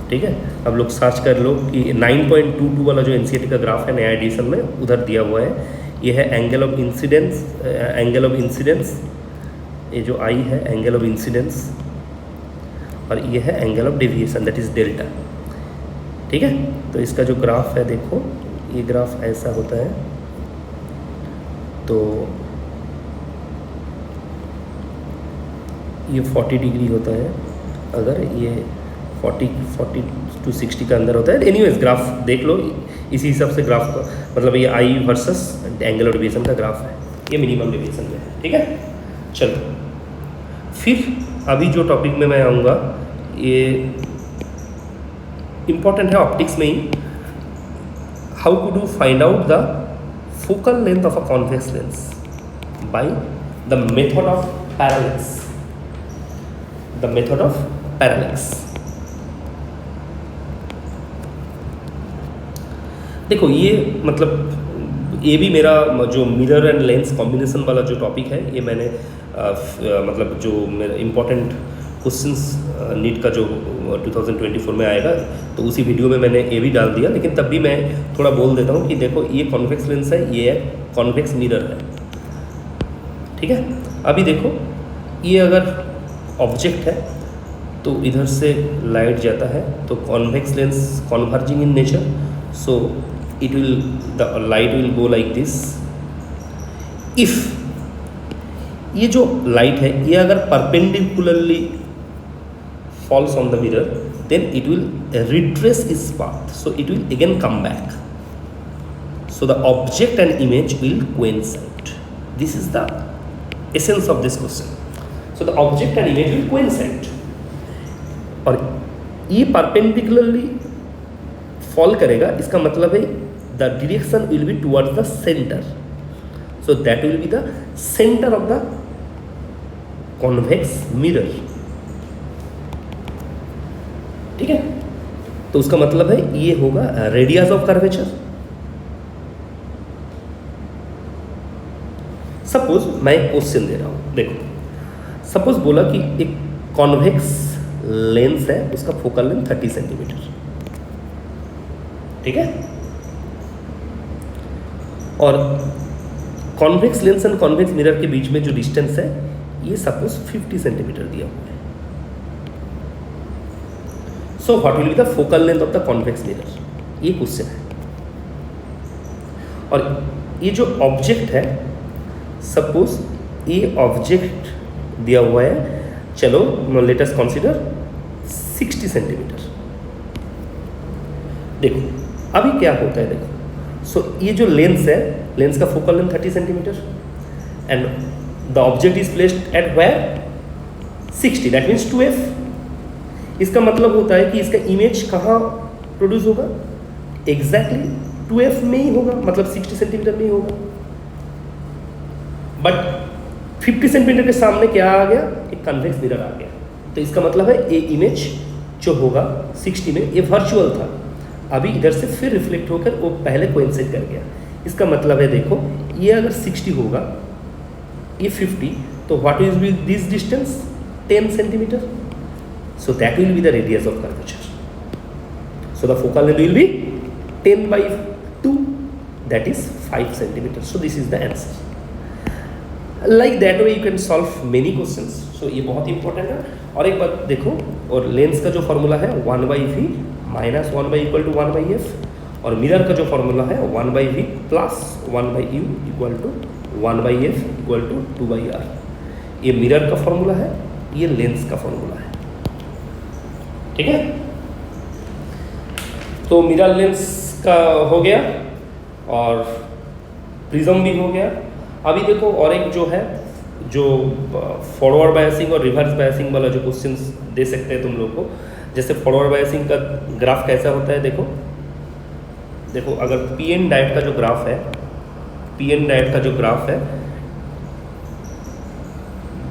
ठीक है, अब लोग सर्च कर लो कि 9.22 वाला जो एनसीईआरटी का ग्राफ है नया एडिशन में, उधर दिया हुआ है। ये है एंगल ऑफ इंसिडेंस, ये जो आई है एंगल ऑफ इंसिडेंस, और ये है angle of deviation that is delta. ठीक है, तो इसका जो ग्राफ है देखो, ये ग्राफ ऐसा होता है। तो ये 40 डिग्री होता है, अगर ये 40 to 60 का अंदर होता है। एनीवेज ग्राफ देख लो, इसी हिसाब से ग्राफ का मतलब ये आई वर्सेस एंगल ऑफ डेविएशन का ग्राफ है, ये मिनिमम डेविएशन में है। ठीक है, चलो फिर अभी जो टॉपिक में मैं आऊँगा ये इम्पॉर्टेंट है ऑप्टिक्स में ही। How could you find out the focal length of a convex lens by the method of parallax, the method of parallax. देखो ये मतलब ये भी मेरा जो मिरर एंड लेंस कॉम्बिनेशन वाला जो टॉपिक है, ये मैंने मतलब जो मेरा इम्पोर्टेंट क्वेश्चंस नीट का जो 2024 में आएगा, तो उसी वीडियो में मैंने ये भी डाल दिया। लेकिन तब भी मैं थोड़ा बोल देता हूँ कि देखो ये कॉन्वेक्स लेंस है, ये कॉन्वेक्स मिरर है। ठीक है, अभी देखो ये अगर ऑब्जेक्ट है तो इधर से लाइट जाता है, तो convex lens converging in nature, so the light will go like this। if ये जो लाइट है ये अगर perpendicularly falls on the mirror, then it will retrace its path, so it will again come back, so the object and image will coincide। this is the essence of this question, so the object and image will coincide। और ये perpendicularly fall करेगा, इसका मतलब है the direction will be towards the centre, so that will be the centre of the convex mirror. ठीक है, तो उसका मतलब है ये होगा रेडियस ऑफ कर्वेचर। सपोज मैं एक क्वेश्चन दे रहा हूं, देखो सपोज बोला कि एक कॉन्वेक्स लेंस है, उसका फोकल लेंथ 30 सेंटीमीटर। ठीक है, और convex lens and convex mirror के बीच में जो डिस्टेंस है ये सपोज 50 सेंटीमीटर दिया हुआ है। सो what will be the focal length of the convex mirror, ये क्वेश्चन है। और ये जो ऑब्जेक्ट है, सपोज ये ऑब्जेक्ट दिया हुआ है, चलो लेट अस कंसीडर 60 सेंटीमीटर। देखो अभी क्या होता है, देखो सो ये जो लेंस है, लेंस का focal length 30 centimetre and the object is placed at where 60, that means 2f। इसका मतलब होता है कि इसका इमेज कहाँ प्रोड्यूस होगा, एग्जैक्टली 2f में ही होगा, मतलब 60 सेंटीमीटर में ही होगा। बट 50 सेंटीमीटर के सामने क्या आ गया, एक कन्वेक्स मिरर आ गया, तो इसका मतलब है ये इमेज जो होगा 60 में ये वर्चुअल था, अभी इधर से फिर रिफ्लेक्ट होकर वो पहले कोइंसाइड कर गया। इसका मतलब है देखो ये अगर 60 होगा, ये 50, तो what will be this distance 10 centimetre, so that will be the radius of curvature. So the focal length will be 10/2, that is 5 centimetre. So this is the answer. Like that way you can solve many questions. So ये बहुत important है। और एक बात देखो, और lens का जो फॉर्मूला है 1/v माइनस 1/1 = 1/f, और मिरर का जो फॉर्मूला है 1/v plus 1/u equal to 1/f equal to 2/r। ये मिरर का फॉर्मूला है, ये लेंस का फॉर्मूला है, ठीक है। तो मिरर लेंस का हो गया और प्रिज्म भी हो गया। अभी देखो और एक जो है, जो फॉरवर्ड बायसिंग और रिवर्स बायसिंग वाला जो क्वेश्चंस दे सकते हैं तुम लोग को। जैसे फॉरवर्ड बायसिंग का ग्राफ कैसा होता है, देखो अगर पी एन डाइट का जो ग्राफ है,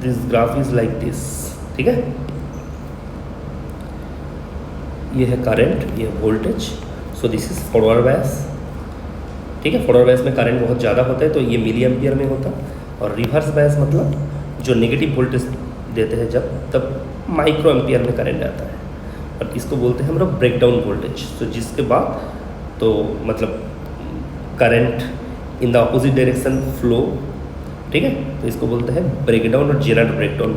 this graph is like this, ठीक है। ये है करंट, ये है voltage, so this is forward bias, ठीक है। फॉरवर्ड बायस में करंट बहुत ज़्यादा होता है तो ये मिली एम्पियर में होता है, और रिवर्स बायस मतलब जो नेगेटिव वोल्टेज देते हैं जब, तब माइक्रो एम्पियर में करंट आता है, और इसको बोलते हैं हम लोग ब्रेकडाउन वोल्टेज। तो जिसके बाद तो मतलब current in the opposite direction flow, ठीक है, तो इसको बोलते हैं ब्रेकडाउन और जेनरेट ब्रेकडाउन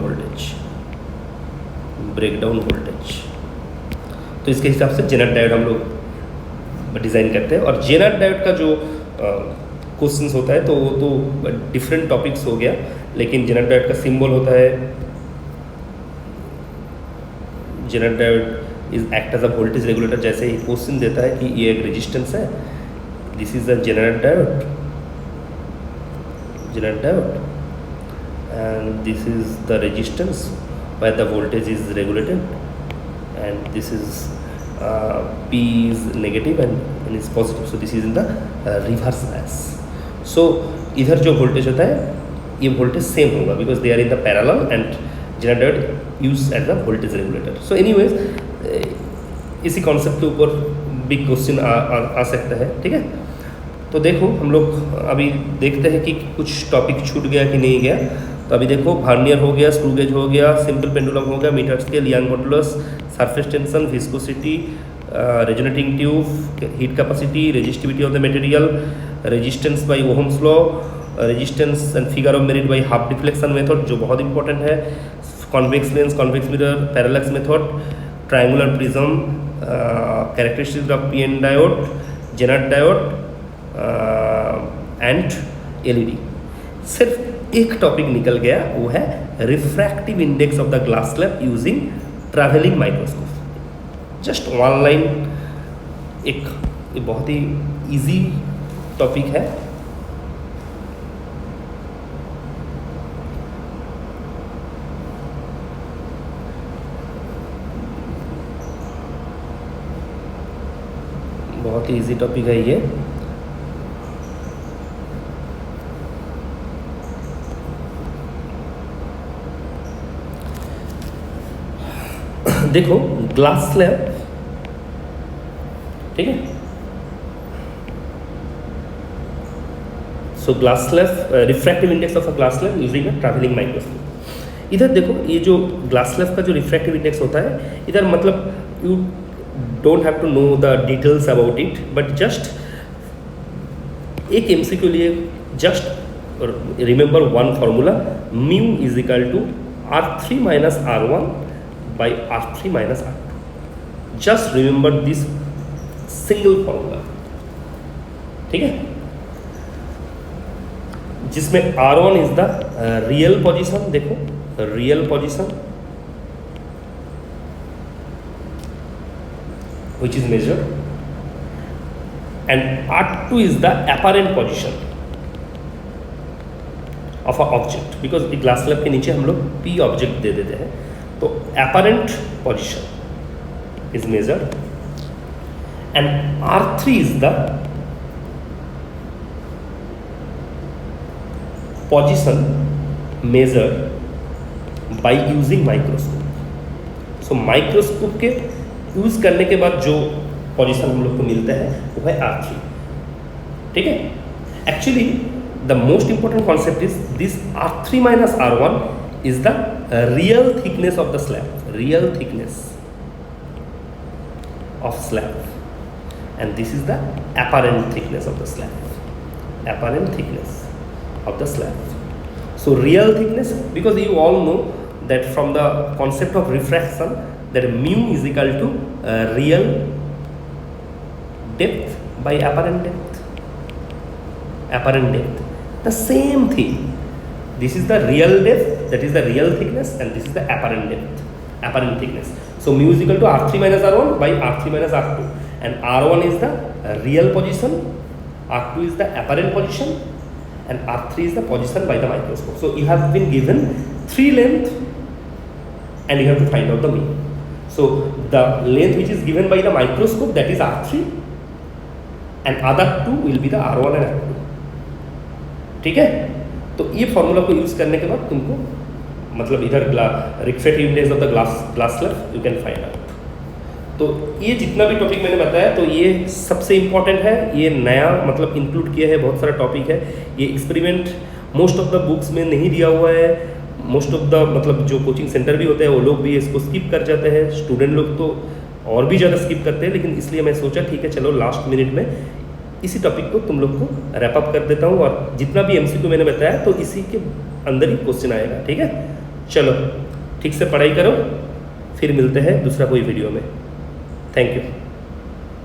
वोल्टेज। तो इसके हिसाब से जेनरेट डायोड हम लोग डिज़ाइन करते हैं। और जेनरेट डायोड का जो क्वेश्चंस होता है तो वो तो डिफरेंट टॉपिक्स हो गया, लेकिन जेनरेट डायोड का सिंबल होता है, Zener diode is act as a voltage regulator. जैसे ही क्वेश्चन देता है कि ये एक रेजिस्टेंस है, this is the generate diode and this is the resistance where the voltage is regulated, and this is P is negative and is positive, so this is in the reverse bias. So इधर जो voltage होता है ये voltage same होगा because they are in the parallel and generated used as a voltage regulator. So anyways इसी concept के ऊपर big question आ सकता है, ठीक है। तो देखो हम लोग अभी देखते हैं कि कुछ टॉपिक छूट गया कि नहीं गया। तो अभी देखो वर्नियर हो गया, स्क्रू गेज हो गया, सिंपल पेंडुलम हो गया, metre scale, Young modulus, surface tension, viscosity, resonating tube, heat capacity, resistivity of the material, resistance by Ohm's law, resistance and figure of merit by half deflection method जो बहुत important है, convex lens, convex mirror, parallax method, triangular prism, characteristics of PN diode, Zener diode and LED. सिर्फ एक topic निकल गया, वो है refractive index of the glass slab using travelling microscope. Just one line, एक बहुत ही इजी टॉपिक है। बहुत ही इजी टॉपिक है ये। देखो ग्लास स्लैब, ठीक है। So glass slab, refractive index of a glass slab using a travelling microscope. इधर देखो ये जो ग्लास स्लैब का जो रिफ्रैक्टिव इंडेक्स होता है, इधर मतलब you don't have to know the details about it, but just एक एमसी के लिए just remember one formula, mu is equal to R3 minus R1 by R3 minus R2। Just remember this single formula, ठीक है, जिसमें R1 is the real position, देखो real position which is measured, and R2 is the apparent position of a object, because एक glass slab के नीचे हम लोग P object they देते हैं, तो apparent position is measured, and R3 is the position measured by using microscope। so microscope के use करने के बाद जो पोजीशन हम लोग को मिलता है वो है R3, ठीक है। Actually the most important concept is this R3 minus R1 is the real thickness of the slab, real thickness of slab, and this is the apparent thickness of the slab, apparent thickness of the slab। so real thickness, because you all know that from the concept of refraction that mu is equal to real depth by apparent depth, apparent depth, the same thing, this is the real depth, that is the real thickness, and this is the apparent depth, apparent thickness। so mu is equal to R3 minus R1 by R3 minus R2, and R1 is the real position, R2 is the apparent position, and R3 is the position by the microscope। so you have been given 3 length and you have to find out the mean। so the length which is given by the microscope, that is R3, and other two will be the R1 and R2, ठीक है। तो ये formula को use करने के बाद तुमको मतलब इधर refractive index of the glass slab you can find out. तो ये जितना भी टॉपिक मैंने बताया तो ये सबसे इम्पॉर्टेंट है, ये नया मतलब इंक्लूड किया है, बहुत सारा टॉपिक है। ये experiment most of the books में नहीं दिया हुआ है, मोस्ट ऑफ द मतलब जो कोचिंग सेंटर भी होते हैं वो लोग भी इसको स्किप कर जाते हैं, स्टूडेंट लोग तो और भी ज़्यादा स्किप करते हैं। लेकिन इसलिए मैं सोचा ठीक है चलो लास्ट मिनट में इसी टॉपिक को तुम लोग को रैप अप कर देता हूँ, और जितना भी एमसीक्यू मैंने बताया तो इसी के अंदर ही क्वेश्चन आएगा, ठीक है। चलो ठीक से पढ़ाई करो, फिर मिलते हैं दूसरा कोई वीडियो में। Thank you.